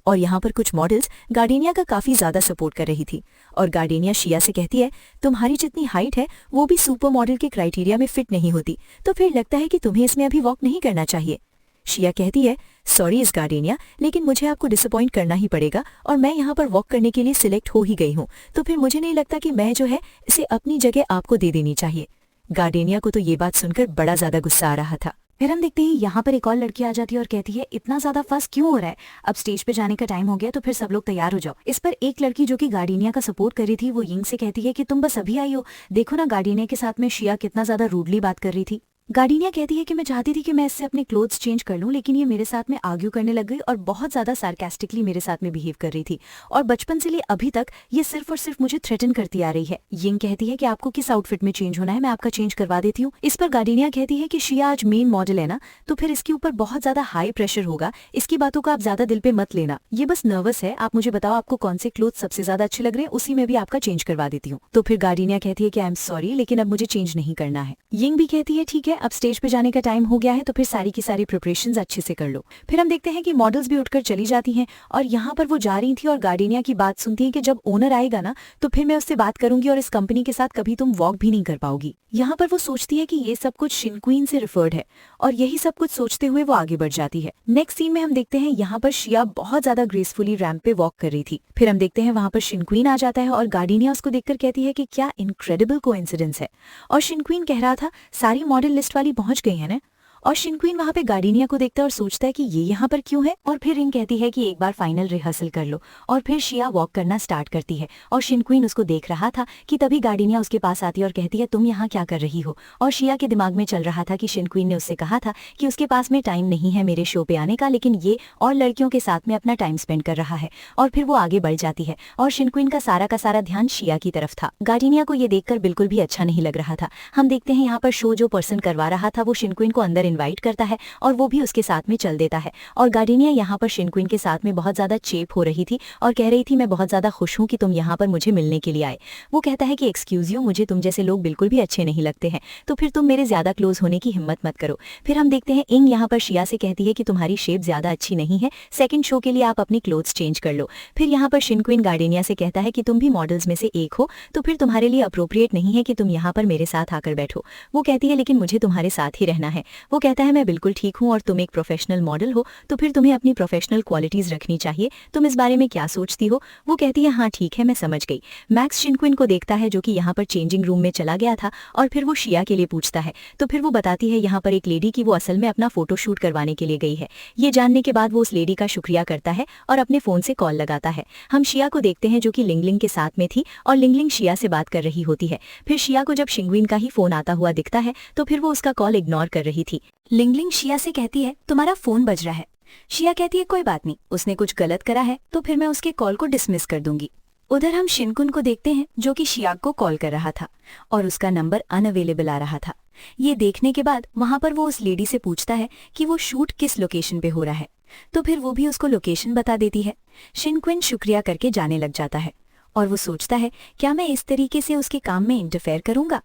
और यहाँ पर कुछ मॉडल्स गार्डिनिया का काफी ज्यादा सपोर्ट कर रही थी और गार्डिनिया शिया से कहती है तुम्हारी जितनी हाइट है वो भी सुपर मॉडल के क्राइटेरिया में फिट नहीं होती, तो फिर लगता है कि तुम्हें इसमें अभी वॉक नहीं करना चाहिए। शिया कहती है सॉरी इस गार्डिनिया, लेकिन मुझे आपको डिसअपॉइंट करना ही पड़ेगा और मैं यहाँ पर वॉक करने के लिए सिलेक्ट हो ही गई हूँ, तो फिर मुझे नहीं लगता कि मैं जो है इसे अपनी जगह आपको दे देनी चाहिए। गार्डिनिया को तो ये बात सुनकर बड़ा ज्यादा गुस्सा आ रहा था। फिर हम देखते हैं यहाँ पर एक और लड़की आ जाती है और कहती है इतना ज्यादा फस क्यों हो रहा है, अब स्टेज पे जाने का टाइम हो गया तो फिर सब लोग तैयार हो जाओ। इस पर एक लड़की जो कि गार्डिनिया का सपोर्ट कर रही थी वो यिंग से कहती है कि तुम बस अभी आई हो, देखो ना गार्डिनिया के साथ में शिया कितना ज्यादा रूडली बात कर रही थी। गार्डिनिया कहती है कि मैं चाहती थी कि मैं इससे अपने क्लोथ्स चेंज कर लूं, लेकिन ये मेरे साथ में आर्ग्यू करने लग गई और बहुत ज़्यादा सार्कास्टिकली मेरे साथ में बिहेव कर रही थी और बचपन से लिए अभी तक ये सिर्फ और सिर्फ मुझे थ्रेटन करती आ रही है। यिंग कहती है कि आपको किस आउटफिट में चेंज होना है, मैं आपका चेंज करवा देती हूँ। इस पर गार्डिनिया कहती है कि शिया आज मेन मॉडल है ना, तो फिर इसके ऊपर बहुत ज़्यादा हाई प्रेशर होगा, इसकी बातों का आप ज़्यादा दिल पे मत लेना, ये बस नर्वस है। आप मुझे बताओ आपको कौन से क्लोथ सबसे ज़्यादा अच्छे लग रहे हैं, उसी में भी आपका चेंज करवा देती हूँ। तो फिर गार्डिनिया कहती है कि आई एम सॉरी, लेकिन अब मुझे चेंज नहीं करना है। यिंग भी कहती है ठीक है, अब स्टेज पे जाने का टाइम हो गया है, तो फिर सारी की सारी प्रिपरेशंस अच्छे से कर लो। फिर हम देखते हैं कि मॉडल्स भी उठकर चली जाती हैं और यहाँ पर वो जा रही थी और गार्डिनिया की बात सुनती है कि जब ओनर आएगा ना तो फिर मैं उससे बात करूंगी और इस कंपनी के साथ कभी तुम वॉक भी नहीं कर पाओगी। यहाँ पर वो सोचती है कि ये सब कुछ शिनक्वीन से रिफर्ड है और यही सब कुछ सोचते हुए वो आगे बढ़ जाती है। नेक्स्ट सीन में हम देखते हैं यहाँ पर शिया बहुत ज्यादा ग्रेसफुली रैंप पे वॉक कर रही थी। फिर हम देखते हैं वहाँ पर शिनक्वीन आ जाता है और गार्डिनिया उसको देखकर कहती है कि क्या इनक्रेडिबल कोइंसिडेंस है, और शिनक्वीन कह रहा था सारी मॉडल लिस्ट वाली पहुंच गई है ना। और शिनक्वीन वहाँ पे गार्डिनिया को देखता है और सोचता है कि ये यहाँ पर क्यों है। और फिर रिंग कहती है कि एक बार फाइनल रिहर्सल कर लो, और फिर शिया वॉक करना स्टार्ट करती है और शिनक्वीन उसको देख रहा था कि तभी गार्डिनिया उसके पास आती है और कहती है तुम यहाँ क्या कर रही हो। और शिया के दिमाग में चल रहा था कि शिनक्वीन ने उससे कहा था कि उसके पास में टाइम नहीं है मेरे शो पे आने का, लेकिन ये और लड़कियों के साथ में अपना टाइम स्पेंड कर रहा है। और फिर वो आगे बढ़ जाती है और शिनक्वीन का सारा ध्यान शिया की तरफ था। गार्डिनिया को ये देखकर बिल्कुल भी अच्छा नहीं लग रहा था। हम देखते हैं यहाँ पर शो जो पर्सन करवा रहा था वो शिनक्वीन को अंदर इन्वाइट करता है और वो भी उसके साथ में चल देता है। और गार्डिनिया यहाँ पर शिनक्वीन के साथ में बहुत ज्यादा चेप हो रही थी और कह रही थी मैं बहुत ज्यादा खुश हूँ कि तुम यहाँ पर मुझे मिलने के लिए आए। वो कहता है कि एक्सक्यूज यू, मुझे तुम जैसे लोग बिल्कुल भी अच्छे नहीं लगते हैं, तो फिर तुम मेरे ज्यादा क्लोज होने की हिम्मत मत करो। फिर हम देखते हैं इंग यहाँ पर शिया से कहती है कि तुम्हारी शेप ज्यादा अच्छी नहीं है, सेकंड शो के लिए आप अपनी क्लोथ्स चेंज कर लो। फिर यहाँ पर शिनक्वीन गार्डिनिया से कहता है कि तुम भी मॉडल्स में से एक हो, तो फिर तुम्हारे लिए अप्रोप्रिएट नहीं है कि तुम यहाँ पर मेरे साथ आकर बैठो। वो कहती है लेकिन मुझे तुम्हारे साथ ही रहना है। वो कहता है मैं बिल्कुल ठीक हूँ और तुम एक प्रोफेशनल मॉडल हो, तो फिर तुम्हें अपनी प्रोफेशनल क्वालिटीज रखनी चाहिए, तुम इस बारे में क्या सोचती हो। वो कहती है हाँ ठीक है मैं समझ गई। मैक्स शिनक्वीन को देखता है जो कि यहाँ पर चेंजिंग रूम में चला गया था और फिर वो शिया के लिए पूछता है, तो फिर वो बताती है यहाँ पर एक लेडी की वो असल में अपना फोटो शूट करवाने के लिए गई है। ये जानने के बाद वो उस लेडी का शुक्रिया करता है और अपने फोन से कॉल लगाता है। हम शिया को देखते हैं जो कि लिंगलिंग के साथ में थी और लिंगलिंग शिया से बात कर रही होती है। फिर शिया को जब शिंगविन का ही फोन आता हुआ दिखता है तो फिर वो उसका कॉल इग्नोर कर रही थी। लिंगलिंग शिया से कहती है तुम्हारा फोन बज रहा है। शिया कहती है कोई बात नहीं, उसने कुछ गलत करा है तो फिर मैं उसके कॉल को डिसमिस कर दूंगी। उधर हम शिनकुन को देखते हैं जो कि शिया को कॉल कर रहा था और उसका नंबर अनअवेलेबल आ रहा था। ये देखने के बाद वहां पर वो उस लेडी से पूछता है कि वो शूट किस लोकेशन पे हो रहा है, तो फिर वो भी उसको लोकेशन बता देती है। शिनकुन शुक्रिया करके जाने लग जाता है और वो सोचता है क्या मैं इस तरीके से उसके काम में इंटरफेयर करूंगा,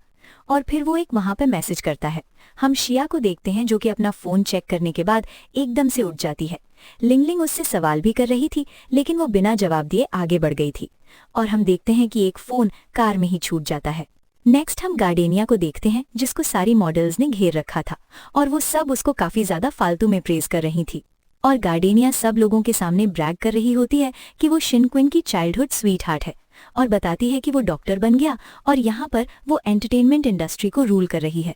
और फिर वो एक वहां पे मैसेज करता है। हम शिया को देखते हैं जो कि अपना फोन चेक करने के बाद एकदम से उठ जाती है। लिंगलिंग उससे सवाल भी कर रही थी लेकिन वो बिना जवाब दिए आगे बढ़ गई थी और हम देखते हैं कि एक फोन कार में ही छूट जाता है। नेक्स्ट हम गार्डेनिया को देखते हैं जिसको सारी मॉडल्स ने घेर रखा था और वो सब उसको काफी ज्यादा फालतू में प्रेज कर रही थी और गार्डेनिया सब लोगों के सामने ब्रैग कर रही होती है कि वो शिनक्विन की चाइल्डहुड स्वीट हार्ट है और बताती है कि वो डॉक्टर बन गया और यहाँ पर वो एंटरटेनमेंट इंडस्ट्री को रूल कर रही है।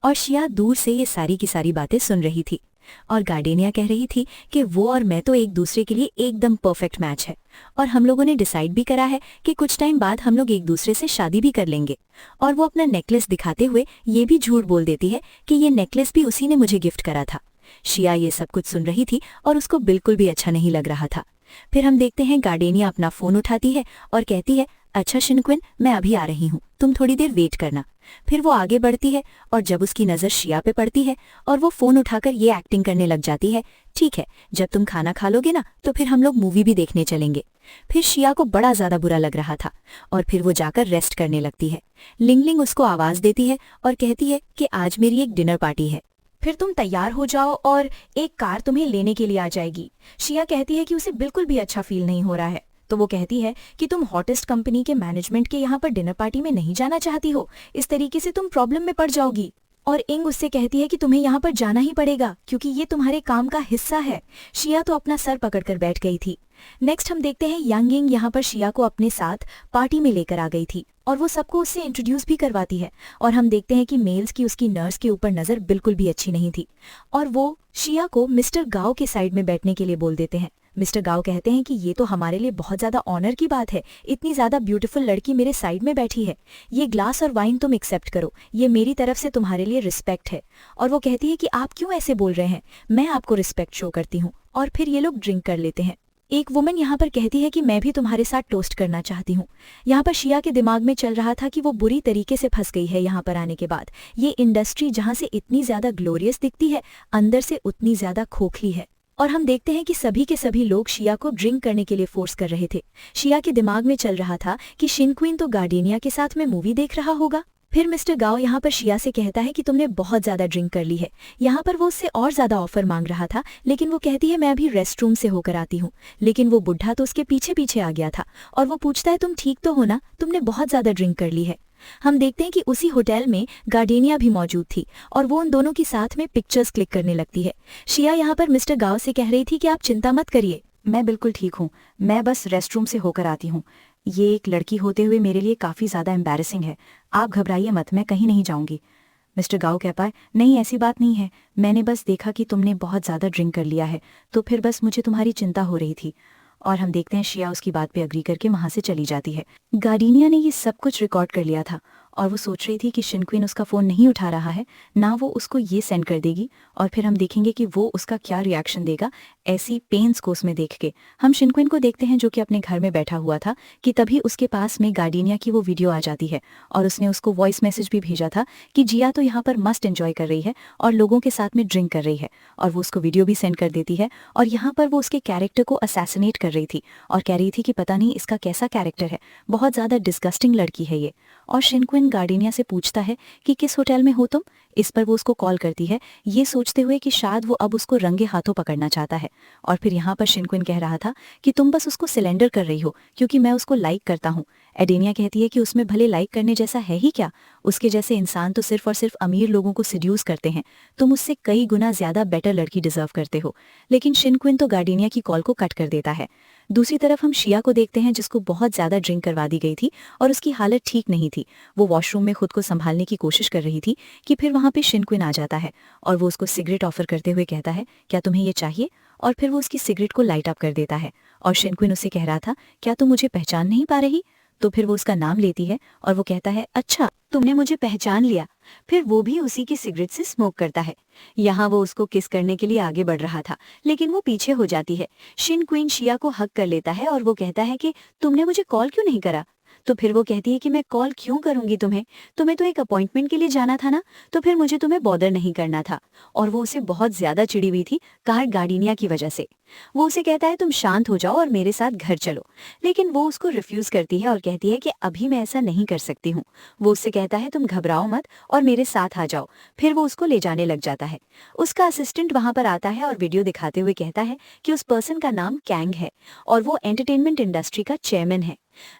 और शिया दूर से ये सारी की सारी बातें सुन रही थी और गार्डेनिया कह रही थी कि वो और मैं तो एक दूसरे के लिए एकदम परफेक्ट मैच है और हम लोगों ने डिसाइड भी करा है कि कुछ टाइम बाद हम लोग एक दूसरे से शादी भी कर लेंगे। और वो अपना नेकलेस दिखाते हुए ये भी झूठ बोल देती है कि ये नेकलेस भी उसी ने मुझे गिफ्ट करा था। शिया ये सब कुछ सुन रही थी और उसको बिल्कुल भी अच्छा नहीं लग रहा था। फिर हम देखते हैं गार्डेनिया अपना फोन उठाती है और कहती है अच्छा शिनक्विन, मैं अभी आ रही हूँ, तुम थोड़ी देर वेट करना। फिर वो आगे बढ़ती है और जब उसकी नज़र शिया पे पड़ती है और वो फ़ोन उठाकर ये एक्टिंग करने लग जाती है, ठीक है जब तुम खाना खा लोगे ना तो फिर हम लोग मूवी भी देखने चलेंगे। फिर शिया को बड़ा ज़्यादा बुरा लग रहा था और फिर वो जाकर रेस्ट करने लगती है। लिंगलिंग उसको आवाज़ देती है और कहती है कि आज मेरी एक डिनर पार्टी है, फिर तुम तैयार हो जाओ और एक कार तुम्हें लेने के लिए आ जाएगी। शिया कहती है कि उसे बिल्कुल भी अच्छा फील नहीं हो रहा है, तो वो कहती है कि तुम हॉटेस्ट कंपनी के मैनेजमेंट के यहाँ पर डिनर पार्टी में नहीं जाना चाहती हो, इस तरीके से तुम प्रॉब्लम में पड़ जाओगी। और इंग उससे कहती है कि तुम्हें यहाँ पर जाना ही पड़ेगा क्योंकि ये तुम्हारे काम का हिस्सा है। शिया तो अपना सर पकड़कर बैठ गई थी। नेक्स्ट हम देखते हैं यांग इंग यहाँ पर शिया को अपने साथ पार्टी में लेकर आ गई थी और वो सबको उससे इंट्रोड्यूस भी करवाती है। और हम देखते हैं कि मेल्स की उसकी नर्स के ऊपर नज़र बिल्कुल भी अच्छी नहीं थी और वो शिया को मिस्टर गाओ के साइड में बैठने के लिए बोल देते हैं। मिस्टर गाओ कहते हैं कि ये तो हमारे लिए बहुत ज़्यादा ऑनर की बात है, इतनी ज़्यादा ब्यूटीफुल लड़की मेरे साइड में बैठी है, ये ग्लास और वाइन तुम एक्सेप्ट करो, ये मेरी तरफ से तुम्हारे लिए रिस्पेक्ट है। और वो कहती है कि आप क्यों ऐसे बोल रहे हैं, मैं आपको रिस्पेक्ट शो करती हूँ। और फिर ये लोग ड्रिंक कर लेते हैं। एक वुमन यहाँ पर कहती है कि मैं भी तुम्हारे साथ टोस्ट करना चाहती हूँ। यहाँ पर शिया के दिमाग में चल रहा था कि वो बुरी तरीके से फंस गई है यहाँ पर आने के बाद। ये इंडस्ट्री जहाँ से इतनी ज़्यादा ग्लोरियस दिखती है, अंदर से उतनी ज़्यादा खोखली है। और हम देखते हैं कि सभी के सभी लोग शिया को ड्रिंक करने के लिए फोर्स कर रहे थे। शिया के दिमाग में चल रहा था कि शिन क्वीन तो गार्डेनिया के साथ में मूवी देख रहा होगा। फिर मिस्टर गाओ यहाँ पर शिया से कहता है कि तुमने बहुत ज़्यादा ड्रिंक कर ली है। यहाँ पर वो उससे और ज़्यादा ऑफर मांग रहा था, लेकिन वो कहती है मैं अभी रेस्ट रूम से होकर आती हूँ। लेकिन वो बुढ़ा तो उसके पीछे पीछे आ गया था और वो पूछता है तुम ठीक तो हो ना, तुमने बहुत ज़्यादा ड्रिंक कर ली है। हम देखते हैं कि उसी होटल में गार्डेनिया भी मौजूद थी और वो उन दोनों की साथ में पिक्चर्स क्लिक करने लगती है। शिया यहाँ पर मिस्टर गाओ से कह रही थी कि आप चिंता मत करिए, मैं बिल्कुल ठीक हूँ, मैं बस रेस्ट रूम से होकर आती हूँ। ये एक लड़की होते हुए मेरे लिए काफ़ी ज़्यादा एम्बैरेसिंग है, आप घबराइए मत, मैं कहीं नहीं जाऊँगी। मिस्टर गाओ कह पाए नहीं ऐसी बात नहीं है, मैंने बस देखा कि तुमने बहुत ज़्यादा ड्रिंक कर लिया है, तो फिर बस मुझे तुम्हारी चिंता हो रही थी। और हम देखते हैं शिया उसकी बात पे अग्री करके वहाँ से चली जाती है। गार्डेनिया ने ये सब कुछ रिकॉर्ड कर लिया था और वो सोच रही थी कि शिन क्वीन उसका फ़ोन नहीं उठा रहा है, ना वो उसको ये सेंड कर देगी, और फिर हम देखेंगे कि वो उसका क्या रिएक्शन देगा ऐसी पेन्स को उसमें देख के। हम शिन क्वीन को देखते हैं जो कि अपने घर में बैठा हुआ था कि तभी उसके पास में गार्डेनिया की वो वीडियो आ जाती है और उसने उसको वॉइस मैसेज भी भेजा था कि जिया तो यहाँ पर मस्त एंजॉय कर रही है और लोगों के साथ में ड्रिंक कर रही है, और वो उसको वीडियो भी सेंड कर देती है। और यहाँ पर वो उसके कैरेक्टर को असैसिनेट कर रही थी और कह रही थी कि पता नहीं इसका कैसा कैरेक्टर है, बहुत ज़्यादा डिस्गस्टिंग लड़की है ये। और शिन क्वीन गार्डेनिया से पूछता है कि किस होटल में हो तुम। इस पर वो उसको कॉल करती है, ये सोचते हुए कि शायद वो अब उसको रंगे हाथों पकड़ना चाहता है। और फिर यहाँ पर शिन क्वीन कह रहा था कि तुम बस उसको सिलेंडर कर रही हो क्योंकि मैं उसको लाइक करता हूँ। एडेनिया कहती है कि उसमें भले लाइक करने जैसा है ही क्या, उसके जैसे इंसान तो सिर्फ और सिर्फ अमीर लोगों को सिड्यूस करते हैं, तुम उससे कई गुना ज़्यादा बेटर लड़की डिजर्व करते हो। लेकिन शिन क्वीन तो गार्डेनिया की कॉल को कट कर देता है। दूसरी तरफ हम शिया को देखते हैं जिसको बहुत ज़्यादा ड्रिंक करवा दी गई थी और उसकी हालत ठीक नहीं थी। वो वॉशरूम में खुद को संभालने की कोशिश कर रही थी कि फिर वहाँ पे शिन क्वीन आ जाता है और वो उसको सिगरेट ऑफर करते हुए कहता है क्या तुम्हें ये चाहिए, और फिर वो उसकी सिगरेट को लाइट अप कर देता है। और शिन क्वीन उससे कह रहा था क्या तुम मुझे पहचान नहीं पा रही, तो फिर वो उसका नाम लेती है और वो कहता है अच्छा तुमने मुझे पहचान लिया। फिर वो भी उसी की सिगरेट से स्मोक करता है। यहाँ वो उसको किस करने के लिए आगे बढ़ रहा था लेकिन वो पीछे हो जाती है। शिन क्वीन शिया को हक कर लेता है और वो कहता है कि तुमने मुझे कॉल क्यों नहीं करा। तो फिर वो कहती है कि मैं कॉल क्यों करूंगी तुम्हें तो एक अपॉइंटमेंट के लिए जाना था ना, तो फिर मुझे तुम्हें बॉदर नहीं करना था। और वो उसे बहुत ज्यादा चिड़ी हुई थी कार गार्डेनिया की वजह से। वो उसे कहता है तुम शांत हो जाओ और मेरे साथ घर चलो, लेकिन वो उसको रिफ्यूज करती है और कहती है कि अभी मैं ऐसा नहीं कर सकती हूँ। वो उससे कहता है तुम घबराओ मत और मेरे साथ आ जाओ। फिर वो उसको ले जाने लग जाता है। उसका असिस्टेंट वहां पर आता है और वीडियो दिखाते हुए कहता है कि उस पर्सन का नाम कैंग है और वो एंटरटेनमेंट इंडस्ट्री का चेयरमैन है।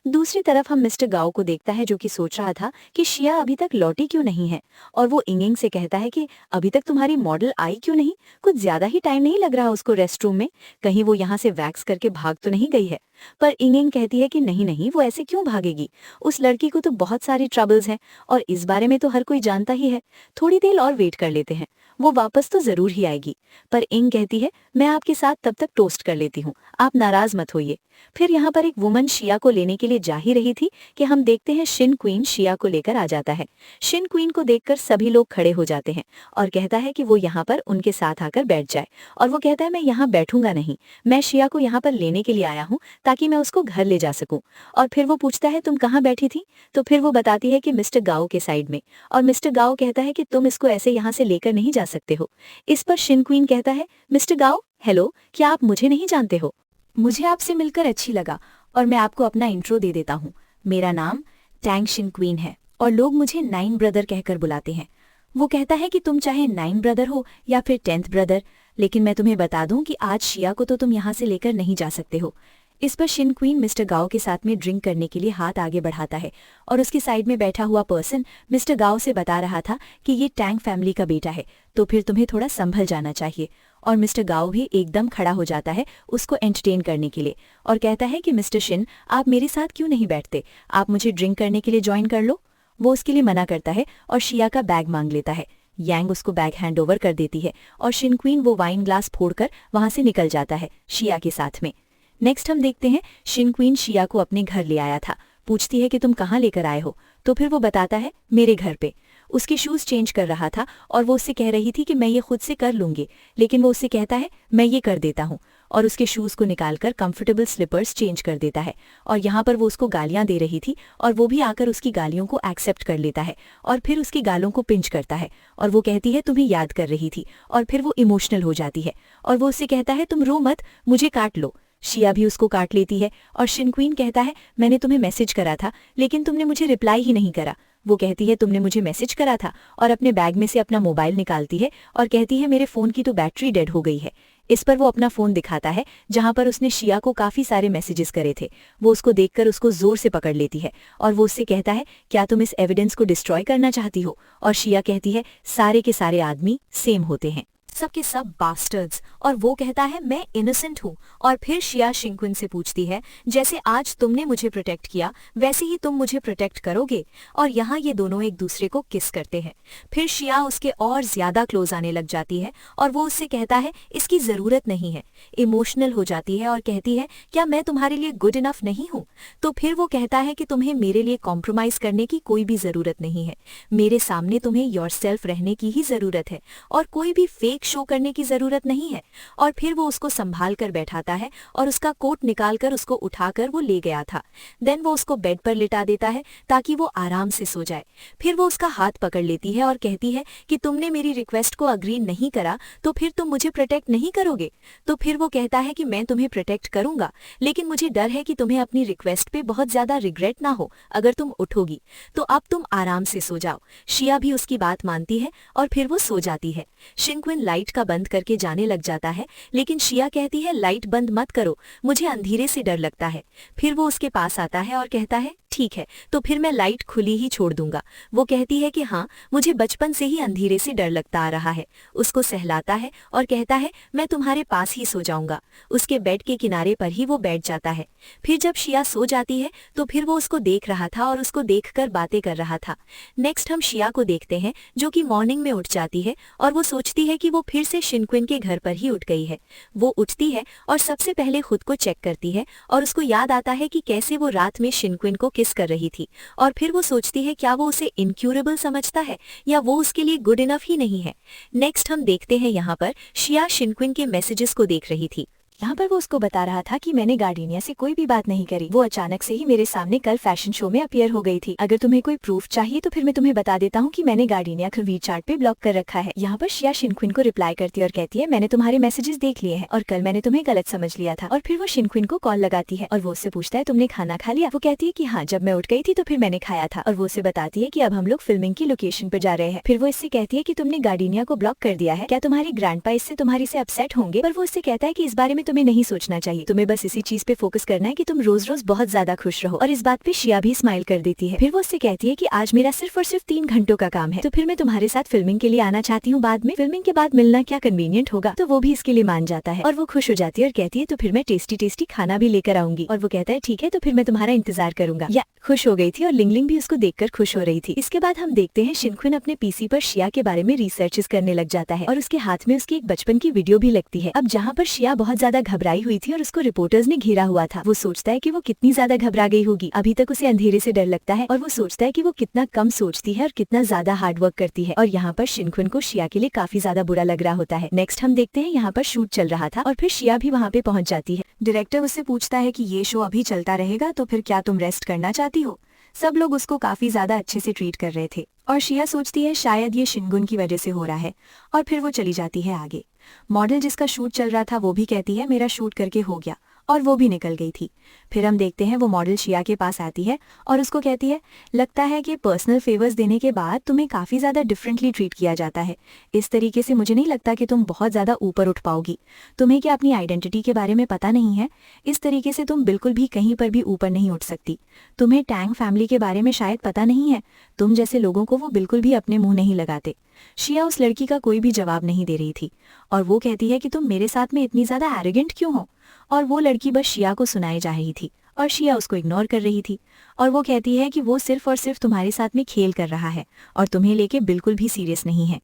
दूसरी तरफ हम मिस्टर गाओ को देखता है जो कि सोच रहा था कि शिया अभी तक लौटी क्यों नहीं है, और वो इंगिंग से कहता है कि अभी तक तुम्हारी मॉडल आई क्यों नहीं, कुछ ज्यादा ही टाइम नहीं लग रहा उसको रेस्ट रूम में, कहीं वो यहाँ से वैक्स करके भाग तो नहीं गई है। पर इंगिंग कहती है कि नहीं नहीं वो ऐसे क्यों भागेगी, उस लड़की को तो बहुत सारी ट्रबल्स हैं और इस बारे में तो हर कोई जानता ही है, थोड़ी देर और वेट कर लेते हैं, वो वापस तो जरूर ही आएगी। पर इंग कहती है मैं आपके साथ तब तक टोस्ट कर लेती हूँ, आप नाराज मत होइए। फिर यहाँ पर एक वुमन शिया को लेने के लिए जा ही रही थी कि हम देखते हैं शिन क्वीन शिया को लेकर आ जाता है। शिन क्वीन को देखकर सभी लोग खड़े हो जाते हैं और कहता है कि वो यहाँ पर उनके साथ आकर बैठ जाए, और वो कहता है मैं यहाँ बैठूंगा नहीं, मैं शिया को यहाँ पर लेने के लिए आया हूँ ताकि मैं उसको घर ले जा सकूं। और फिर वो पूछता है तुम कहाँ बैठी थी, तो फिर वो बताती है कि मिस्टर गाओ के साइड में, और मिस्टर गाओ कहता है कि तुम इसको ऐसे यहाँ से लेकर नहीं जा सकते हो। इस पर शिन क्वीन कहता है मिस्टर गाओ हेलो, क्या आप मुझे नहीं जानते हो, मुझे आपसे मिलकर अच्छी लगा और मैं आपको अपना इंट्रो दे देता हूँ, मेरा नाम टैंग शिन क्वीन है और लोग मुझे 9 ब्रदर कहकर बुलाते हैं। वो कहता है कि तुम चाहे 9 ब्रदर हो या फिर 10th ब्रदर, लेकिन मैं तुम्हें बता दूं कि आज शिया को तो तुम यहाँ से लेकर नहीं जा सकते हो। इस पर शिन क्वीन मिस्टर गाओ के साथ में ड्रिंक करने के लिए हाथ आगे बढ़ाता है और उसकी साइड में बैठा हुआ पर्सन मिस्टर गाओ से बता रहा था कि ये टैंग फैमिली का बेटा है, तो फिर तुम्हें थोड़ा संभल जाना चाहिए। और मिस्टर गाओ भी एकदम खड़ा हो जाता है उसको एंटरटेन करने के लिए और कहता है कि मिस्टर शिन आप मेरे साथ क्यों नहीं बैठते, आप मुझे ड्रिंक करने के लिए ज्वाइन कर लो। वो उसके लिए मना करता है और शिया का बैग मांग लेता है। यांग उसको बैग हैंड ओवर कर देती है और शिनक्वीन वो वाइन ग्लास फोड़कर वहां से निकल जाता है शिया के साथ में। नेक्स्ट हम देखते हैं शिनक्वीन शिया को अपने घर ले आया था। पूछती है कि तुम कहाँ लेकर आए हो, तो फिर वो बताता है मेरे घर पे। उसके शूज़ चेंज कर रहा था और वो उससे कह रही थी कि मैं ये खुद से कर लूँगी, लेकिन वो उससे कहता है मैं ये कर देता हूँ और उसके शूज़ को निकालकर कंफर्टेबल स्लीपर्स चेंज कर देता है। और यहाँ पर वो उसको गालियाँ दे रही थी और वो भी आकर उसकी गालियों को एक्सेप्ट कर लेता है और फिर उसकी गालों को पिंच करता है और वो कहती है तुम्हें याद कर रही थी, और फिर वो इमोशनल हो जाती है और वो उससे कहता है तुम रो मत, मुझे काट लो। शिया भी उसको काट लेती है और शिनक्वीन कहता है मैंने तुम्हें मैसेज करा था लेकिन तुमने मुझे रिप्लाई ही नहीं करा। वो कहती है तुमने मुझे मैसेज करा था, और अपने बैग में से अपना मोबाइल निकालती है और कहती है मेरे फ़ोन की तो बैटरी डेड हो गई है। इस पर वो अपना फ़ोन दिखाता है जहां पर उसने शिया को काफ़ी सारे मैसेजेस करे थे। वो उसको देखकर उसको ज़ोर से पकड़ लेती है और वो उससे कहता है क्या तुम इस एविडेंस को डिस्ट्रॉय करना चाहती हो? और शिया कहती है सारे के सारे आदमी सेम होते हैं, सबके सब बास्टर्ड्स। और वो कहता है मैं इनोसेंट हूँ। और फिर शिया शिनक्वीन से पूछती है जैसे आज तुमने मुझे प्रोटेक्ट किया वैसे ही तुम मुझे प्रोटेक्ट करोगे। और यहाँ ये दोनों एक दूसरे को किस करते हैं। फिर शिया उसके और ज्यादा क्लोज आने लग जाती है और वो उससे कहता है इसकी जरूरत नहीं है। इमोशनल हो जाती है और कहती है क्या मैं तुम्हारे लिए गुड इनफ नहीं हूँ? तो फिर वो कहता है कि तुम्हें मेरे लिए कॉम्प्रोमाइज करने की कोई भी जरूरत नहीं है, मेरे सामने तुम्हें योरसेल्फ रहने की ही जरूरत है और कोई भी फेक शो करने की जरूरत नहीं है। और फिर वो उसको संभाल कर बैठाता है और उसका कोट निकालकर उसको उठाकर वो ले गया था। देन वो उसको बेड पर लिटा देता है ताकि वो आराम से सो जाए। फिर वो उसका हाथ पकड़ लेती है और कहती है कि तुमने मेरी रिक्वेस्ट को अग्री नहीं करा तो फिर तुम मुझे प्रोटेक्ट नहीं करोगे? तो फिर वो कहता है कि मैं तुम्हें प्रोटेक्ट करूंगा, लेकिन मुझे डर है कि तुम्हें अपनी रिक्वेस्ट पे बहुत ज्यादा रिग्रेट ना हो अगर तुम उठोगी, तो अब तुम आराम से सो जाओ। शिया भी उसकी बात मानती है और फिर वो सो जाती है। शिनक्वीन लाइट का बंद करके जाने लग जाता है, लेकिन शिया कहती है लाइट बंद मत करो, मुझे अंधेरे से डर लगता है। फिर वो उसके पास आता है और कहता है ठीक है तो फिर मैं लाइट खुली ही छोड़ दूंगा। वो कहती है कि हाँ मुझे बचपन से ही अंधेरे से डर लगता आ रहा है। उसको सहलाता है और कहता है मैं तुम्हारे पास ही सो जाऊंगा। उसके बेड के किनारे पर ही वो बैठ जाता है। फिर जब शिया सो जाती है तो फिर वो उसको देख रहा था और उसको देखकर बातें कर रहा था। नेक्स्ट हम शिया को देखते हैं जो कि मॉर्निंग में उठ जाती है और वो सोचती है कि वो फिर से शिनक्वीन के घर पर ही उठ गई है। वो उठती है और सबसे पहले खुद को चेक करती है और उसको याद आता है कि कैसे वो रात में शिनक्वीन को किस कर रही थी। और फिर वो सोचती है क्या वो उसे इनक्यूरेबल समझता है या वो उसके लिए गुड इनफ ही नहीं है। नेक्स्ट हम देखते हैं यहाँ पर शिया शिनक्वीन के मैसेजेस को देख रही थी। यहाँ पर वो उसको बता रहा था कि मैंने गार्डिनिया से कोई भी बात नहीं करी, वो अचानक से ही मेरे सामने कल फैशन शो में अपीयर हो गई थी। अगर तुम्हें कोई प्रूफ चाहिए तो फिर मैं तुम्हें बता देता हूँ कि मैंने गार्डिनिया को वीचार्ट पे ब्लॉक कर रखा है। यहाँ पर शिया शिनक्वीन को रिप्लाई करती है और कहती है मैंने तुम्हारे मैसेजेस देख लिए हैं और कल मैंने तुम्हें गलत समझ लिया था। और फिर वो शिनक्वीन को कॉल लगाती है और वो उससे पूछता है तुमने खाना खा लिया? वो कहती है कि हाँ जब मैं उठ गई थी तो फिर मैंने खाया था। और वो उसे बताती है कि अब हम लोग फिल्मिंग की लोकेशन पर जा रहे हैं। फिर वो इससे कहती है कि तुमने गार्डिनिया को ब्लॉक कर दिया है, क्या तुम्हारे ग्रैंडपा इससे तुम्हारी से अपसेट होंगे? पर वो उससे कहता है कि इस बारे में तुम्हें नहीं सोचना चाहिए, तुम्हें बस इसी चीज पे फोकस करना है कि तुम रोज रोज बहुत ज्यादा खुश रहो। और इस बात पे शिया भी स्माइल कर देती है। फिर वो उससे कहती है कि आज मेरा सिर्फ और सिर्फ 3 घंटों का काम है, तो फिर मैं तुम्हारे साथ फिल्मिंग के लिए आना चाहती हूँ बाद में, फिल्मिंग के बाद मिलना क्या कन्वीनियंट होगा? तो वो भी इसके लिए मान जाता है और वो खुश हो जाती है और कहती है तो फिर मैं टेस्टी टेस्टी खाना भी लेकर आऊंगी। और वो कहता है ठीक है तो फिर मैं तुम्हारा इंतजार करूंगा। या खुश हो गई थी और लिंगलिंग भी उसको देखकर खुश हो रही थी। इसके बाद हम देखते हैं शिनक्वीन अपने पीसी पर शिया के बारे में रिसर्चेस करने लग जाता है और उसके हाथ में उसकी एक बचपन की वीडियो भी लगती है। अब जहाँ पर शिया बहुत ज्यादा घबराई हुई थी और उसको रिपोर्टर्स ने घेरा हुआ था, वो सोचता है कि वो कितनी ज्यादा घबरा गई होगी। अभी तक उसे अंधेरे से डर लगता है और वो सोचता है कि वो कितना कम सोचती है और कितना ज्यादा हार्ड वर्क करती है। और यहाँ पर शिनक्वीन को शिया के लिए काफी ज्यादा बुरा लग रहा होता है। नेक्स्ट हम देखते हैं यहाँ पर शूट चल रहा था और फिर शिया भी वहाँ पे पहुँच जाती है। डायरेक्टर उससे पूछता है कि ये शो अभी चलता रहेगा तो फिर क्या तुम रेस्ट करना चाहती हो? सब लोग उसको काफी ज्यादा अच्छे से ट्रीट कर रहे थे और शिया सोचती है शायद ये शिनगुन की वजह से हो रहा है और फिर वो चली जाती है आगे। मॉडल जिसका शूट चल रहा था वो भी कहती है मेरा शूट करके हो गया और वो भी निकल गई थी। फिर हम देखते हैं वो मॉडल शिया के पास आती है और उसको कहती है लगता है कि पर्सनल फेवर्स देने के बाद तुम्हें काफ़ी ज़्यादा डिफरेंटली ट्रीट किया जाता है। इस तरीके से मुझे नहीं लगता कि तुम बहुत ज़्यादा ऊपर उठ पाओगी। तुम्हें क्या अपनी आइडेंटिटी के बारे में पता नहीं है? इस तरीके से तुम बिल्कुल भी कहीं पर भी ऊपर नहीं उठ सकती। तुम्हें टैंग फैमिली के बारे में शायद पता नहीं है, तुम जैसे लोगों को वो बिल्कुल भी अपने मुंह नहीं लगाते। शिया उस लड़की का कोई भी जवाब नहीं दे रही थी और वो कहती है कि तुम मेरे साथ में इतनी ज़्यादा एरोगेंट क्यों हो? और वो लड़की बस शिया को सुनाई जा रही थी और शिया उसको इग्नोर कर रही थी और वो कहती है कि वो सिर्फ और सिर्फ तुम्हारे साथ में खेल कर रहा है और तुम्हें लेके बिल्कुल भी सीरियस नहीं है।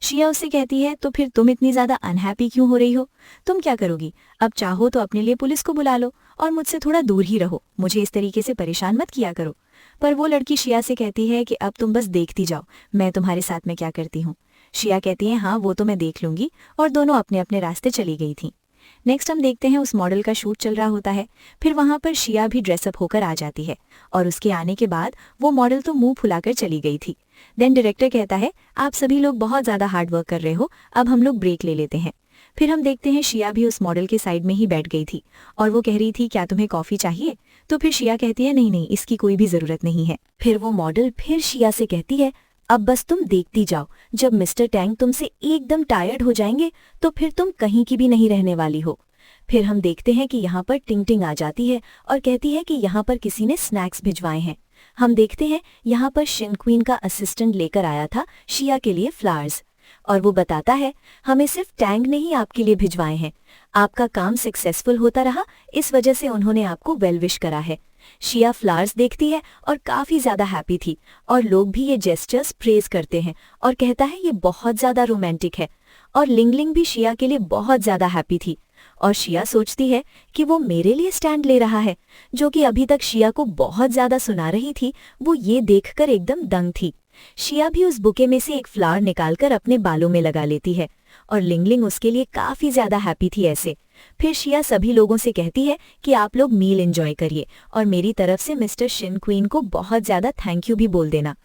शिया उससे कहती है तो फिर तुम इतनी ज्यादा अनहैप्पी क्यों हो रही हो? तुम क्या करोगी? अब चाहो तो अपने लिए पुलिस को बुला लो और मुझसे थोड़ा दूर ही रहो, मुझे इस तरीके से परेशान मत किया करो। पर वो लड़की शिया से कहती है कि अब तुम बस देखती जाओ मैं तुम्हारे साथ में क्या करती हूँ। शिया कहती है हाँ वो तो मैं देख लूंगी, और दोनों अपने अपने रास्ते चली गई थी। नेक्स्ट हम देखते हैं उस मॉडल का शूट चल रहा होता है। फिर वहां पर शिया भी ड्रेसअप होकर आ जाती है और उसके आने के बाद वो मॉडल तो मुंह फुलाकर चली गई थी। देन डायरेक्टर कहता है आप सभी लोग बहुत ज्यादा हार्ड वर्क कर रहे हो, अब हम लोग ब्रेक ले लेते हैं। फिर हम देखते हैं शिया भी उस मॉडल के साइड में ही बैठ गई थी और वो कह रही थी क्या तुम्हें कॉफी चाहिए? तो फिर शिया कहती है नहीं नहीं इसकी कोई भी जरूरत नहीं है। फिर वो मॉडल फिर शिया से कहती है अब बस तुम देखती जाओ, जब मिस्टर टैंग तुमसे एकदम टायर्ड हो जाएंगे तो फिर तुम कहीं की भी नहीं रहने वाली हो। फिर हम देखते हैं कि यहाँ पर टिंग टिंग आ जाती है और कहती है कि यहाँ पर किसी ने स्नैक्स भिजवाए हैं। हम देखते हैं यहाँ पर शिन क्वीन का असिस्टेंट लेकर आया था शिया के लिए फ्लावर्स, और वो बताता है हमें सिर्फ टैंग ने ही आपके लिए भिजवाए हैं, आपका काम सक्सेसफुल होता रहा इस वजह से उन्होंने आपको वेल विश करा है। शिया फ्लावर्स देखती है और काफी ज्यादा हैप्पी थी, और लोग भी ये जेस्चर्स प्रेज करते हैं और कहता है ये बहुत ज्यादा रोमांटिक है। और लिंगलिंग भी शिया के लिए बहुत ज्यादा हैप्पी थी, और शिया सोचती है कि वो मेरे लिए स्टैंड ले रहा है, जो कि अभी तक शिया को बहुत ज्यादा सुना रही थी, वो ये देखकर एकदम दंग थी। शिया भी उस बुके में से एक फ्लावर निकालकर अपने बालों में लगा लेती है, और लिंगलिंग उसके लिए काफी ज्यादा हैप्पी थी ऐसे। फिर शिया सभी लोगों से कहती है कि आप लोग मील एंजॉय करिए और मेरी तरफ से मिस्टर शिन क्वीन को बहुत ज्यादा थैंक यू भी बोल देना।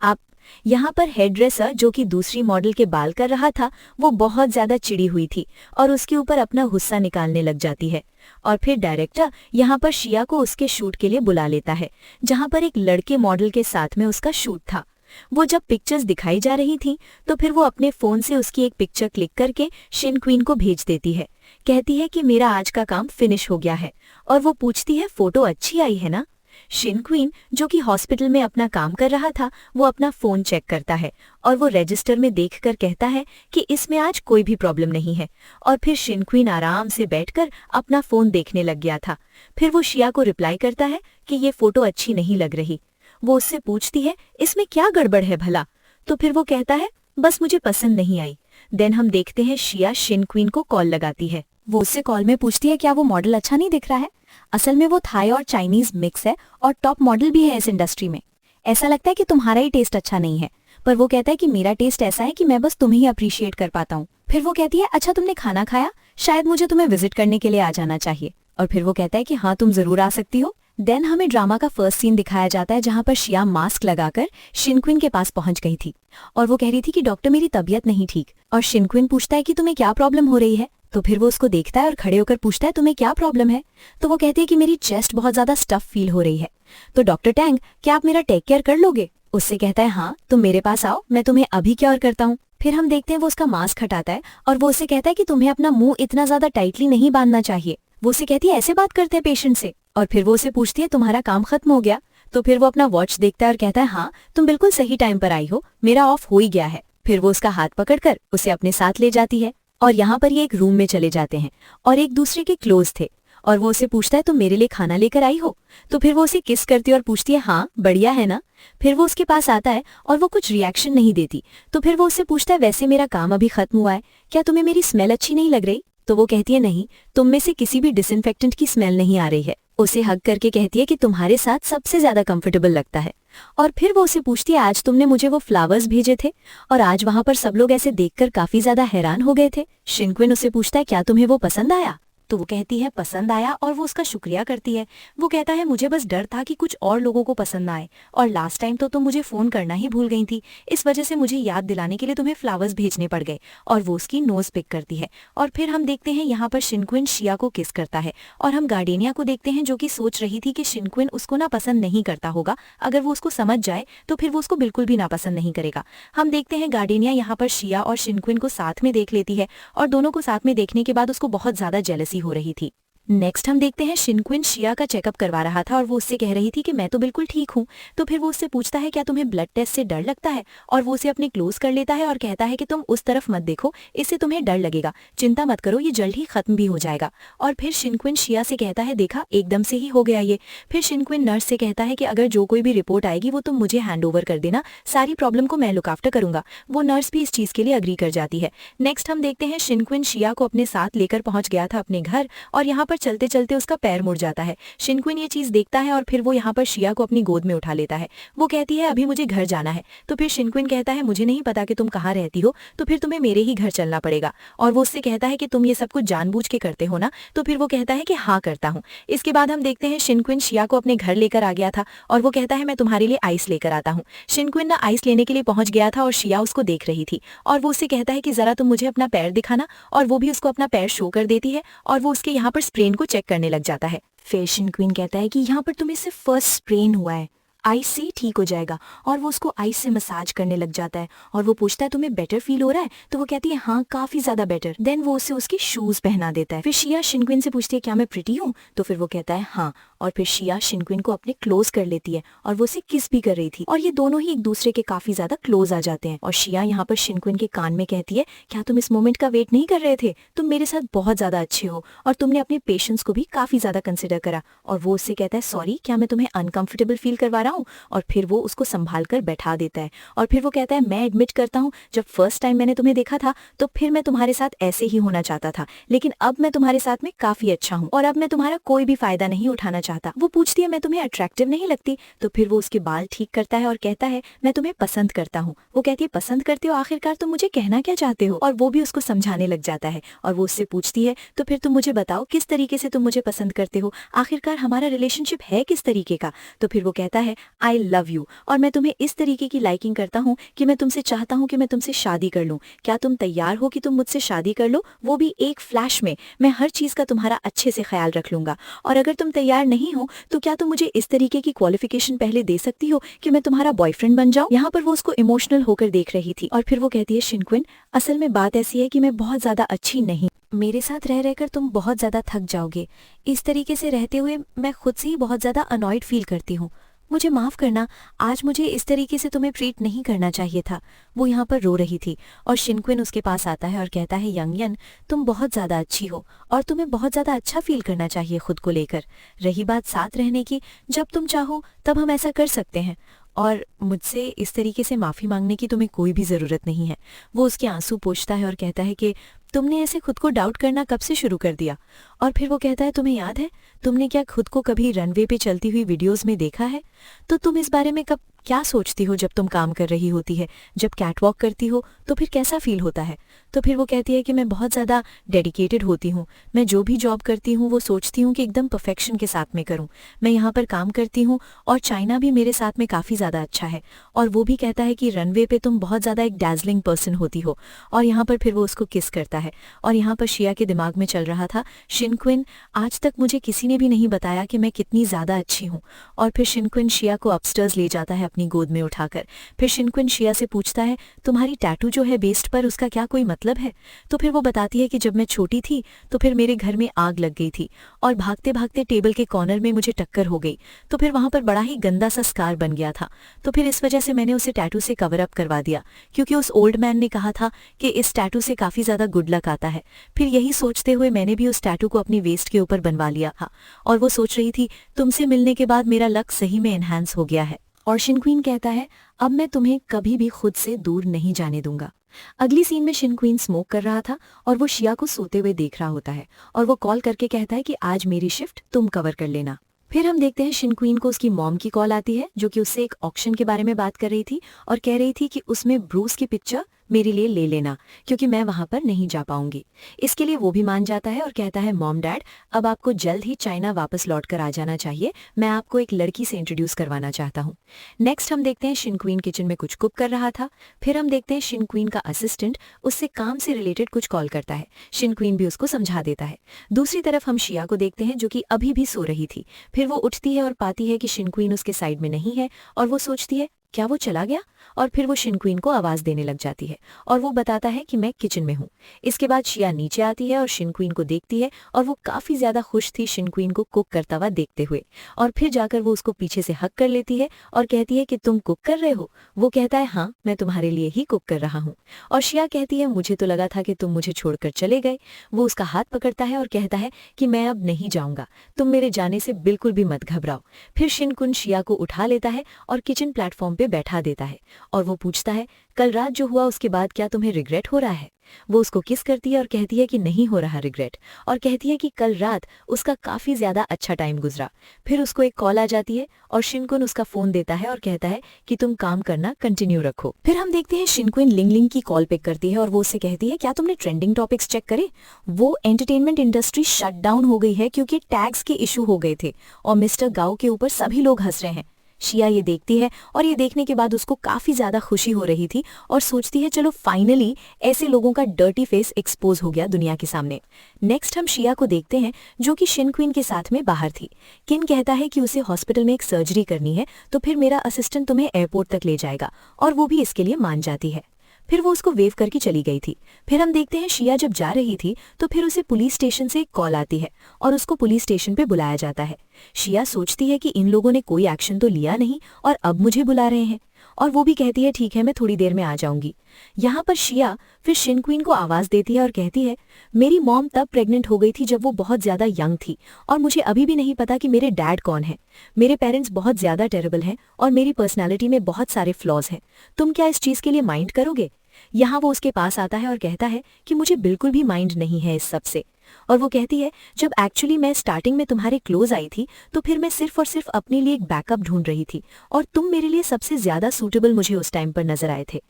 आप यहाँ पर हेयर ड्रेसर जो कि दूसरी मॉडल के बाल कर रहा था वो बहुत ज्यादा चिड़ी हुई थी और उसके ऊपर अपना गुस्सा निकालने लग जाती है। और फिर डायरेक्टर यहाँ पर शिया को उसके शूट के लिए बुला लेता है, जहाँ पर एक लड़के मॉडल के साथ में उसका शूट था। वो जब पिक्चर्स दिखाई जा रही थी तो फिर वो अपने फोन से उसकी एक पिक्चर क्लिक करके शिन क्वीन को भेज देती है। कहती है कि मेरा आज का काम फिनिश हो गया है, और वो पूछती है फोटो अच्छी आई है ना? शिन क्वीन जो कि हॉस्पिटल में अपना काम कर रहा था वो अपना फोन चेक करता है और वो रजिस्टर में देखकर कहता है कि इसमें आज कोई भी प्रॉब्लम नहीं है। और फिर शिन क्वीन आराम से बैठकर अपना फोन देखने लग गया था। फिर वो शिया को रिप्लाई करता है कि ये फोटो अच्छी नहीं लग रही। वो उससे पूछती है इसमें क्या गड़बड़ है भला? तो फिर वो कहता है बस मुझे पसंद नहीं आई। देन हम देखते हैं शिया शिन क्वीन को कॉल लगाती है। वो उससे कॉल में पूछती है क्या वो मॉडल अच्छा नहीं दिख रहा है? असल में वो थाई और चाइनीज मिक्स है और टॉप मॉडल भी है इस इंडस्ट्री में। ऐसा लगता है कि तुम्हारा ही टेस्ट अच्छा नहीं है, पर वो कहता है कि मेरा टेस्ट ऐसा है कि मैं बस तुम्हें ही अप्रिशिएट कर पाता हूँ। फिर वो कहती है अच्छा तुमने खाना खाया, शायद मुझे तुम्हें विजिट करने के लिए आ जाना चाहिए। और फिर वो कहता है कि हाँ तुम जरूर आ सकती हो। देन हमें ड्रामा का फर्स्ट सीन दिखाया जाता है जहाँ पर शिया मास्क लगाकर शिन क्वीन के पास पहुंच गई थी और वो कह रही थी कि डॉक्टर मेरी तबीयत नहीं ठीक। और शिन क्वीन पूछता है कि तुम्हें क्या प्रॉब्लम हो रही है? तो फिर वो उसको देखता है और खड़े होकर पूछता है तुम्हें क्या प्रॉब्लम है? तो वो कहती है कि मेरी चेस्ट बहुत ज्यादा स्टफ फील हो रही है। तो डॉक्टर टैंग क्या आप मेरा टेक केयर कर लोगे? उससे कहता है हाँ तुम मेरे पास आओ, मैं तुम्हें अभी क्योर करता हूँ। फिर हम देखते हैं वो उसका मास्क हटाता है और वो उससे कहता है कि तुम्हें अपना मुंह इतना ज्यादा टाइटली नहीं बांधना चाहिए। वो उससे कहती है ऐसे बात करते हैं पेशेंट से। और फिर वो उसे पूछती है तुम्हारा काम खत्म हो गया? तो फिर वो अपना वॉच देखता है और कहता है हाँ तुम बिल्कुल सही टाइम पर आई हो, मेरा ऑफ हो ही गया है। फिर वो उसका हाथ पकड़कर उसे अपने साथ ले जाती है और यहाँ पर ये एक रूम में चले जाते हैं और एक दूसरे के क्लोज थे। और वो उसे पूछता है तुम मेरे लिए खाना लेकर आई हो? तो फिर वो उसे किस करती है और पूछती है हाँ बढ़िया है ना? फिर वो उसके पास आता है और वो कुछ रिएक्शन नहीं देती। तो फिर वो उससे पूछता है वैसे मेरा काम अभी खत्म हुआ है, क्या तुम्हें मेरी स्मेल अच्छी नहीं लग रही? तो वो कहती है नहीं, तुम में से किसी भी डिसइंफेक्टेंट की स्मेल नहीं आ रही है। उसे हग करके कहती है कि तुम्हारे साथ सबसे ज्यादा कंफर्टेबल लगता है। और फिर वो उसे पूछती है आज तुमने मुझे वो फ्लावर्स भेजे थे और आज वहां पर सब लोग ऐसे देखकर काफी ज्यादा हैरान हो गए थे। शिन क्वीन उसे पूछता है क्या तुम्हें वो पसंद आया? तो वो कहती है पसंद आया, और वो उसका शुक्रिया करती है। वो कहता है मुझे बस डर था कि कुछ और लोगों को पसंद ना आए, और लास्ट टाइम तो तुम मुझे फोन करना ही भूल गई थी, इस वजह से मुझे याद दिलाने के लिए तुम्हें फ्लावर्स भेजने पड़ गए। और वो उसकी नोज पिक करती है। और फिर हम देखते हैं यहाँ पर शिन क्वीन शिया को किस करता है, और हम गार्डेनिया को देखते हैं जो कि सोच रही थी कि शिन क्वीन उसको ना पसंद नहीं करता होगा, अगर वो उसको समझ जाए तो फिर वो उसको बिल्कुल भी नापसंद नहीं करेगा। हम देखते हैं गार्डेनिया यहाँ पर शिया और शिन क्वीन को साथ में देख लेती है, और दोनों को साथ में देखने के बाद उसको बहुत ज्यादा जेलसी हो रही थी। नेक्स्ट हम देखते हैं शिनक्विन शिया का चेकअप करवा रहा था और वो उससे कह रही थी कि मैं तो बिल्कुल ठीक हूँ। तो फिर वो उससे पूछता है क्या तुम्हें ब्लड टेस्ट से डर लगता है, और वो उसे अपने क्लोज कर लेता है और कहता है कि तुम उस तरफ मत देखो, इससे तुम्हें डर लगेगा, चिंता मत करो, ये जल्द ही खत्म भी हो जाएगा। और फिर शिनक्विन शिया से कहता है देखा एकदम से ही हो गया ये। फिर शिनक्विन नर्स से कहता है कि अगर जो कोई भी रिपोर्ट आएगी वो तुम मुझे हैंड ओवर कर देना, सारी प्रॉब्लम को मैं लुक आफ्टर करूंगा। वो नर्स भी इस चीज के लिए अग्री कर जाती है। नेक्स्ट हम देखते हैं शिनक्विन शिया को अपने साथ लेकर पहुंच गया था अपने घर, और यहाँ पर चलते चलते उसका पैर मुड़ जाता है। शिनक्विन ये चीज देखता है और फिर वो यहाँ पर शिया को अपनी गोद में उठा लेता है। वो कहती है अभी मुझे घर जाना है। तो फिर शिनक्विन कहता है मुझे नहीं पता कि तुम कहाँ रहती हो, तो फिर तुम्हें मेरे ही घर चलना पड़ेगा। और वो उससे कहता है कि तुम ये सब कुछ जानबूझ के करते हो ना, तो फिर वो कहता है कि हाँ करता हूँ। इसके बाद हम देखते हैं शिनक्विन शिया को अपने घर लेकर आ गया था और वो कहता है मैं तुम्हारे लिए आइस लेकर आता हूँ। शिनक्विन ना आइस लेने के लिए पहुंच गया था और शिया उसको देख रही थी और वो उससे कहता है कि जरा तुम मुझे अपना पैर दिखाना, और वो भी उसको अपना पैर शो कर देती है और वो उसके यहाँ पर स्प्रेन को चेक करने लग जाता है। फिर शिनक्विन कहता है कि यहाँ पर तुम्हें सिर्फ फर्स्ट स्प्रेन हुआ है, आइस से ठीक हो जाएगा। और वो उसको आइस से मसाज करने लग जाता है और वो पूछता है तुम्हें बेटर फील हो रहा है, तो वो कहती है हाँ काफी ज्यादा बेटर। देन वो उसे उसके शूज पहना देता है। फिर शिया शिनक्विन से पूछती है क्या मैं प्रिटी हूँ, तो फिर वो कहता है हाँ। और फिर शिया शिनक्विन को अपने क्लोज कर लेती है और वो उसे किस भी कर रही थी और ये दोनों ही एक दूसरे के काफी ज्यादा क्लोज आ जाते हैं। और शिया यहाँ पर शिनक्विन के कान में कहती है क्या तुम इस मोमेंट का वेट नहीं कर रहे थे, तुम मेरे साथ बहुत ज्यादा अच्छे हो और तुमने अपने पेशेंट्स को भी काफी ज्यादा कंसिडर करा। और वो उससे कहता है सॉरी क्या मैं तुम्हें अनकंफर्टेबल फील करवा रहा हूँ, और फिर वो उसको संभाल कर बैठा देता है। और फिर वो कहता है मैं एडमिट करता हूँ जब फर्स्ट टाइम मैंने तुम्हें देखा था तो फिर मैं तुम्हारे साथ ऐसे ही होना चाहता था, लेकिन अब मैं तुम्हारे साथ में काफी अच्छा हूँ और अब मैं तुम्हारा कोई भी फायदा नहीं उठाना चाहता। वो पूछती है मैं तुम्हें अट्रैक्टिव नहीं लगती, तो फिर वो उसके बाल ठीक करता है और कहता है मैं तुम्हें पसंद करता हूँ। वो कहती है पसंद करते हो, आखिरकार तुम मुझे कहना क्या चाहते हो, और वो भी उसको समझाने लग जाता है। और वो उससे पूछती है तो फिर तुम मुझे बताओ किस तरीके से तुम मुझे पसंद करते हो, आखिरकार हमारा रिलेशनशिप है किस तरीके का। तो फिर वो कहता है आई लव यू, और मैं तुम्हें इस तरीके की लाइकिंग करता हूँ कि मैं तुमसे चाहता हूँ कि मैं तुमसे शादी कर लूँ। क्या तुम तैयार हो कि तुम मुझसे शादी कर लो, वो भी एक फ्लैश में। मैं हर चीज का तुम्हारा अच्छे से ख्याल रख लूंगा, और अगर तुम तैयार नहीं हो तो क्या तुम मुझे इस तरीके की क्वालिफिकेशन पहले दे सकती हो कि मैं तुम्हारा बॉयफ्रेंड बन जाऊं। यहाँ पर वो उसको इमोशनल होकर देख रही थी और फिर वो कहती है शिनक्विन असल में बात ऐसी है कि मैं बहुत ज्यादा अच्छी नहीं, मेरे साथ रह रहकर तुम बहुत ज्यादा थक जाओगे। इस तरीके से रहते हुए मैं खुद से ही बहुत ज्यादा अनॉयड फील करती हूँ। मुझे माफ करना, आज मुझे इस तरीके से तुम्हें ट्रीट नहीं करना चाहिए था। वो यहाँ पर रो रही थी और शिनक्विन उसके पास आता है और कहता है यंगयन तुम बहुत ज्यादा अच्छी हो और तुम्हें बहुत ज्यादा अच्छा फील करना चाहिए खुद को लेकर। रही बात साथ रहने की, जब तुम चाहो तब हम ऐसा कर सकते हैं और मुझसे इस तरीके से माफी मांगने की तुम्हें कोई भी जरूरत नहीं है। वो उसके आंसू पोंछता है और कहता है कि तुमने ऐसे खुद को डाउट करना कब से शुरू कर दिया। और फिर वो कहता है तुम्हें याद है तुमने क्या खुद को कभी रनवे पे चलती हुई वीडियोस में देखा है, तो तुम इस बारे में कब क्या सोचती हो जब तुम काम कर रही होती है, जब कैटवॉक करती हो तो फिर कैसा फील होता है। तो फिर वो कहती है कि मैं बहुत ज़्यादा डेडिकेटेड होती हूँ, मैं जो भी जॉब करती हूँ वो सोचती हूँ कि एकदम परफेक्शन के साथ में करूँ। मैं यहाँ पर काम करती हूँ और चाइना भी मेरे साथ में काफ़ी ज़्यादा अच्छा है। और वो भी कहता है कि रनवे पे तुम बहुत ज़्यादा एक डैजलिंग पर्सन होती हो। और यहाँ पर फिर वो उसको किस करता है और यहाँ पर शिया के दिमाग में चल रहा था शिनक्विन आज तक मुझे किसी ने भी नहीं बताया कि मैं कितनी ज़्यादा अच्छी हूँ। और फिर शिनक्विन शिया को अपस्टर्स ले जाता है अपनी गोद में उठाकर। फिर शिनक्विन शिया से पूछता है तुम्हारी टैटू जो है बेस्ट पर उसका क्या कोई मतलब है। तो फिर वो बताती है कि जब मैं छोटी थी तो फिर मेरे घर में आग लग गई थी और भागते भागते टेबल के कॉर्नर में मुझे टक्कर हो गई, तो फिर वहां पर बड़ा ही गंदा सा स्कार बन गया था। तो फिर इस वजह से मैंने उसे टैटू से कवर अप करवा दिया, क्योंकि उस ओल्ड मैन ने कहा था कि इस टैटू से काफी ज्यादा गुड लक आता है। फिर यही सोचते हुए मैंने भी उस टैटू को अपनी वेस्ट के ऊपर बनवा लिया था और वो सोच रही थी तुमसे मिलने के बाद मेरा लक सही में एनहांस हो गया है। और शिनक्विन कहता है अब मैं तुम्हें कभी भी खुद से दूर नहीं जाने दूंगा। अगली सीन में शिनक्विन स्मोक कर रहा था और वो शिया को सोते हुए देख रहा होता है और वो कॉल करके कहता है कि आज मेरी शिफ्ट तुम कवर कर लेना। फिर हम देखते हैं शिनक्विन को उसकी मॉम की कॉल आती है जो कि उससे एक ऑक्शन के बारे में बात कर रही थी और कह रही थी कि उसमें ब्रूस की पिक्चर मेरे लिए ले लेना क्योंकि मैं वहां पर नहीं जा पाऊंगी। इसके लिए वो भी मान जाता है और कहता है मॉम डैड अब आपको जल्द ही चाइना वापस लौट कर आ जाना चाहिए, मैं आपको एक लड़की से इंट्रोड्यूस करवाना चाहता हूँ। नेक्स्ट हम देखते हैं शिनक्विन किचन में कुछ कुक कर रहा था। फिर हम देखते हैं शिनक्विन का असिस्टेंट उससे काम से रिलेटेड कुछ कॉल करता है। शिनक्विन भी उसको समझा देता है। दूसरी तरफ हम शिया को देखते हैं जो कि अभी भी सो रही थी। फिर वो उठती है और पाती है कि शिनक्विन उसके साइड में नहीं है और वो सोचती है क्या वो चला गया? और फिर वो शिनक्वीन को आवाज देने लग जाती है और वो बताता है कि मैं किचन में हूँ। इसके बाद शिया नीचे आती है और शिनक्वीन को देखती है और वो काफी ज्यादा खुश थी शिनक्वीन को कुक करता हुआ देखते हुए। और फिर जाकर वो उसको पीछे से हक कर लेती है और कहती है कि तुम कुक कर रहे हो? वो कहता है हाँ, मैं तुम्हारे लिए ही कुक कर रहा हूँ। और शिया कहती है मुझे तो लगा था कि तुम मुझे छोड़कर चले गए। वो उसका हाथ पकड़ता है और कहता है कि मैं अब नहीं जाऊंगा, तुम मेरे जाने से बिल्कुल भी मत घबराओ। फिर शिनक्वीन शिया को उठा लेता है और किचन प्लेटफॉर्म पे बैठा देता है और वो पूछता है कल रात जो हुआ उसके बाद क्या तुम्हें रिग्रेट हो रहा है? वो उसको किस करती है और कहती है कि नहीं हो रहा रिग्रेट, और कहती है कि कल रात उसका काफी ज्यादा अच्छा टाइम गुजरा। फिर उसको एक कॉल आ जाती है और शिनक्वीन उसका फोन देता है और कहता है कि तुम काम करना कंटिन्यू रखो। फिर हम देखते हैं शिनक्वीन लिंग लिंग की कॉल पिक करती है और वो उससे कहती है क्या तुमने ट्रेंडिंग टॉपिक्स चेक करे? वो एंटरटेनमेंट इंडस्ट्री शट डाउन हो गई है क्योंकि टैग्स के इशू हो गए थे और मिस्टर गाओ के ऊपर सभी लोग हंस रहे हैं। शिया ये देखती है और ये देखने के बाद उसको काफी ज्यादा खुशी हो रही थी और सोचती है चलो फाइनली ऐसे लोगों का डर्टी फेस एक्सपोज हो गया दुनिया के सामने। नेक्स्ट हम शिया को देखते हैं जो कि शिनक्वीन के साथ में बाहर थी। किन कहता है कि उसे हॉस्पिटल में एक सर्जरी करनी है तो फिर मेरा असिस्टेंट तुम्हें एयरपोर्ट तक ले जाएगा, और वो भी इसके लिए मान जाती है। फिर वो उसको वेव करके चली गई थी। फिर हम देखते हैं शिया जब जा रही थी तो फिर उसे पुलिस स्टेशन से एक कॉल आती है और उसको पुलिस स्टेशन पे बुलाया जाता है। शिया सोचती है कि इन लोगों ने कोई एक्शन तो लिया नहीं और अब मुझे बुला रहे हैं, और वो भी कहती है ठीक है मैं थोड़ी देर में आ जाऊंगी। यहाँ पर शिया फिर शिनक्वीन को आवाज देती है और कहती है मेरी मॉम तब प्रेग्नेंट हो गई थी जब वो बहुत ज्यादा यंग थी और मुझे अभी भी नहीं पता कि मेरे डैड कौन है। मेरे पेरेंट्स बहुत ज्यादा टेरेबल हैं और मेरी पर्सनैलिटी में बहुत सारे फ्लॉज हैं। तुम क्या इस चीज के लिए माइंड करोगे? यहाँ वो उसके पास आता है और कहता है कि मुझे बिल्कुल भी माइंड नहीं है इस सब से। और वो कहती है जब एक्चुअली मैं स्टार्टिंग में तुम्हारे क्लोज आई थी तो फिर मैं सिर्फ और सिर्फ अपने लिए एक बैकअप ढूंढ रही थी और तुम मेरे लिए सबसे ज्यादा सूटेबल मुझे उस टाइम पर नजर आए थे।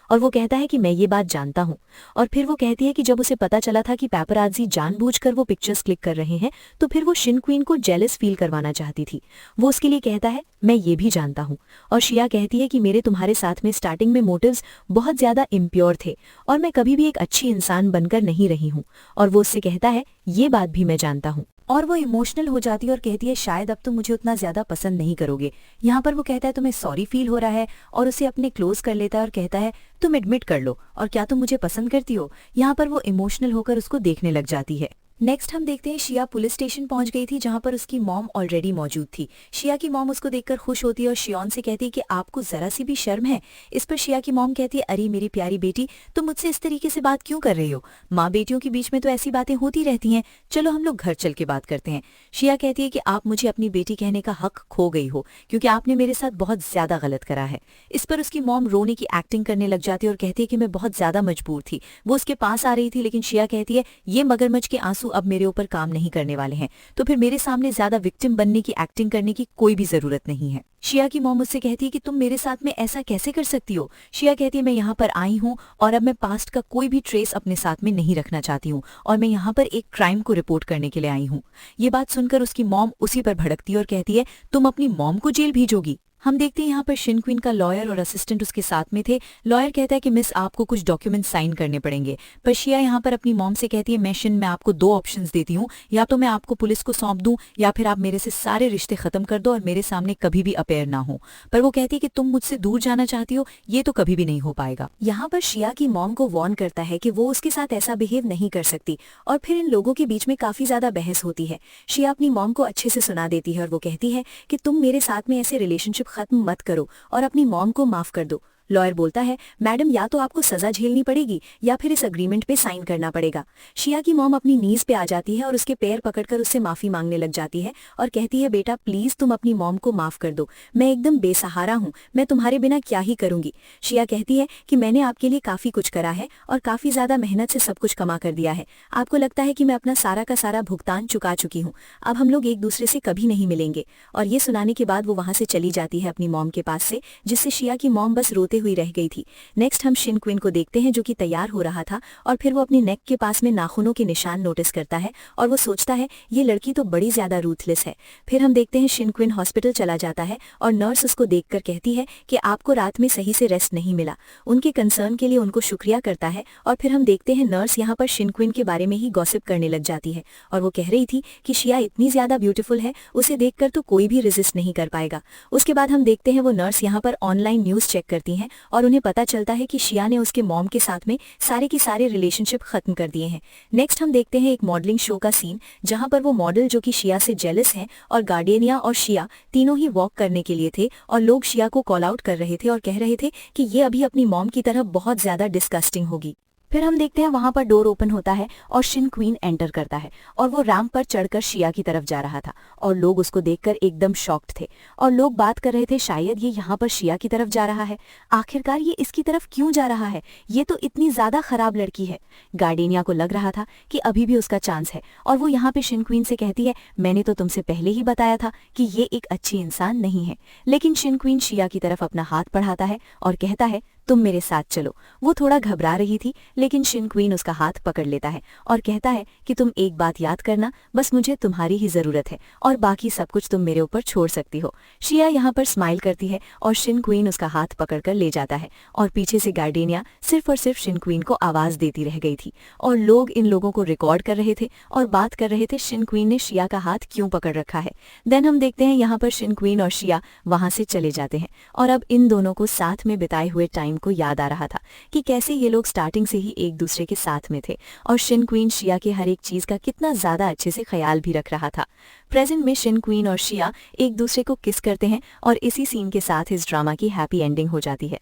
और वो कहता है कि मैं ये बात जानता हूँ। और फिर वो कहती है कि जब उसे पता चला था कि पैपराज़ी जानबूझकर वो पिक्चर्स क्लिक कर रहे हैं तो फिर वो शिनक्वीन को जेलस फील करवाना चाहती थी। वो उसके लिए कहता है मैं ये भी जानता हूँ। और शिया कहती है कि मेरे तुम्हारे साथ में स्टार्टिंग में मोटिव्स बहुत ज्यादा इम्प्योर थे और मैं कभी भी एक अच्छी इंसान बनकर नहीं रही हूँ। और वो उससे कहता है ये बात भी मैं जानता हूँ। और वो इमोशनल हो जाती है और कहती है शायद अब तुम मुझे उतना ज्यादा पसंद नहीं करोगे। यहाँ पर वो कहता है तुम्हें सॉरी फील हो रहा है और उसे अपने क्लोज कर लेता है और कहता है तुम एडमिट कर लो और क्या तुम मुझे पसंद करती हो। यहाँ पर वो इमोशनल होकर उसको देखने लग जाती है। नेक्स्ट हम देखते हैं शिया पुलिस स्टेशन पहुंच गई थी जहां पर उसकी मॉम ऑलरेडी मौजूद थी। शिया की मॉम उसको देखकर खुश होती है और शियोन से कहती है कि आपको जरा सी भी शर्म है। इस पर शिया की मॉम कहती है अरे मेरी प्यारी बेटी तुम मुझसे इस तरीके से बात क्यों कर रही हो? माँ बेटियों के बीच में तो ऐसी बातें होती रहती हैं, चलो हम लोग घर चल के बात करते हैं। शिया कहती है कि आप मुझे अपनी बेटी कहने का हक खो गई हो क्योंकि आपने मेरे साथ बहुत ज्यादा गलत करा है। इस पर उसकी मॉम रोने की एक्टिंग करने लग जाती है और कहती है कि मैं बहुत ज्यादा मजबूर थी। वो उसके पास आ रही थी लेकिन शिया कहती है ये मगरमच्छ के आंसू अब मेरे ऊपर काम नहीं करने वाले हैं, तो फिर मेरे सामने ज्यादा विक्टिम बनने की एक्टिंग करने की कोई भी जरूरत नहीं है। शिया की मॉम मुझसे कहती है कि तुम मेरे साथ में ऐसा कैसे कर सकती हो? शिया कहती है मैं यहाँ पर आई हूँ और अब मैं पास्ट का कोई भी ट्रेस अपने साथ में नहीं रखना चाहती हूँ और मैं यहाँ पर एक क्राइम को रिपोर्ट करने के लिए आई हूँ। ये बात सुनकर उसकी मॉम उसी पर भड़कती है और कहती है तुम अपनी मॉम को जेल भेजोगी? हम देखते हैं यहाँ पर शिनक्वीन का लॉयर और असिस्टेंट उसके साथ में थे। लॉयर कहता है कि मिस आपको कुछ डॉक्यूमेंट साइन करने पड़ेंगे, पर शिया यहाँ पर अपनी मॉम से कहती है मैं आपको दो ऑप्शंस देती हूँ, या तो मैं आपको पुलिस को सौंप दूं या फिर आप मेरे से सारे रिश्ते खत्म कर दो और मेरे सामने कभी भी अपेयर ना हो। पर वो कहती है कि तुम मुझसे दूर जाना चाहती हो, ये तो कभी भी नहीं हो पाएगा। यहाँ पर शिया की मॉम को वार्न करता है कि वो उसके साथ ऐसा बिहेव नहीं कर सकती और फिर इन लोगों के बीच में काफी ज्यादा बहस होती है। शिया अपनी मॉम को अच्छे से सुना देती है और वो कहती है कि तुम मेरे साथ में ऐसे रिलेशनशिप खत्म मत करो और अपनी मॉम को माफ कर दो। लॉयर बोलता है मैडम या तो आपको सजा झेलनी पड़ेगी या फिर इस अग्रीमेंट पे साइन करना पड़ेगा। शिया की मॉम अपनी नीज पे आ जाती है और उसके पैर पकड़कर उससे माफी मांगने लग जाती है और कहती है बेटा प्लीज तुम अपनी मॉम को माफ कर दो, मैं एकदम बेसहारा हूँ, मैं तुम्हारे बिना क्या ही करूंगी। शिया कहती है कि मैंने आपके लिए काफी कुछ करा है और काफी ज्यादा मेहनत से सब कुछ कमा कर दिया है, आपको लगता है कि मैं अपना सारा का सारा भुगतान चुका चुकी हूँ, अब हम लोग एक दूसरे से कभी नहीं मिलेंगे। और ये सुनाने के बाद वो वहां से चली जाती है अपनी मॉम के पास से, जिससे शिया की मॉम बस रोते देखते हुए रह गई थी। नेक्स्ट हम शिन क्विन को देखते हैं जो कि तैयार हो रहा था और फिर वो अपनी नेक के पास में नाखूनों के निशान नोटिस करता है और वो सोचता है ये लड़की तो बड़ी ज्यादा रूथलेस है। फिर हम देखते हैं शिन क्विन हॉस्पिटल चला जाता है और नर्स उसको देखकर कहती है कि आपको रात में सही से रेस्ट नहीं मिला। उनके कंसर्न के लिए उनको शुक्रिया करता है और फिर हम देखते हैं नर्स यहाँ पर शिन क्विन के बारे में ही गॉसिप करने लग जाती है और वो कह रही थी कि शिया इतनी ज्यादा ब्यूटीफुल है, उसे देखकर तो कोई भी रेजिस्ट नहीं कर पाएगा। उसके बाद हम देखते हैं वो नर्स यहाँ पर ऑनलाइन न्यूज चेक करती हैं और उन्हें पता चलता है कि शिया ने उसके मॉम के साथ में सारे के सारे रिलेशनशिप खत्म कर दिए हैं। नेक्स्ट हम देखते हैं एक मॉडलिंग शो का सीन जहां पर वो मॉडल जो कि शिया से जेलस हैं और गार्डियनिया और शिया तीनों ही वॉक करने के लिए थे और लोग शिया को कॉल आउट कर रहे थे और कह रहे थे कि ये अभी अपनी मॉम की तरह बहुत ज्यादा डिस्गस्टिंग होगी। फिर हम देखते हैं वहां पर डोर ओपन होता है और शिन क्वीन एंटर करता है और वो रैंप पर चढ़कर शिया की तरफ जा रहा था और लोग उसको देखकर एकदम शॉक्ड थे और लोग बात कर रहे थे शायद ये यहाँ पर शिया की तरफ जा रहा है। आखिरकार ये इसकी तरफ क्यों जा रहा है, ये तो इतनी ज्यादा खराब लड़की है। गार्डिनिया को लग रहा था कि अभी भी उसका चांस है और वो यहाँ पे शिन क्वीन से कहती है मैंने तो तुमसे पहले ही बताया था कि ये एक अच्छी इंसान नहीं है। लेकिन शिन क्वीन शिया की तरफ अपना हाथ बढ़ाता है और कहता है तुम मेरे साथ चलो। वो थोड़ा घबरा रही थी लेकिन शिन क्वीन उसका हाथ पकड़ लेता है और कहता है कि तुम एक बात याद करना, बस मुझे तुम्हारी ही जरूरत है और बाकी सब कुछ तुम मेरे ऊपर छोड़ सकती हो। शिया यहाँ पर स्माइल करती है और शिन क्वीन उसका हाथ पकड़कर ले जाता है और पीछे से गार्डिनिया सिर्फ और सिर्फ शिन क्वीन को आवाज देती रह गई थी और लोग इन लोगों को रिकॉर्ड कर रहे थे और बात कर रहे थे शिन क्वीन ने शिया का हाथ क्यों पकड़ रखा है। देन हम देखते हैं यहाँ पर शिन क्वीन और शिया वहां से चले जाते हैं और अब इन दोनों को साथ में बिताए हुए टाइम को याद आ रहा था कि कैसे ये लोग स्टार्टिंग से ही एक दूसरे के साथ में थे और शिन क्वीन शिया के हर एक चीज का कितना ज्यादा अच्छे से ख्याल भी रख रहा था। प्रेजेंट में शिन क्वीन और शिया एक दूसरे को किस करते हैं और इसी सीन के साथ इस ड्रामा की हैप्पी एंडिंग हो जाती है।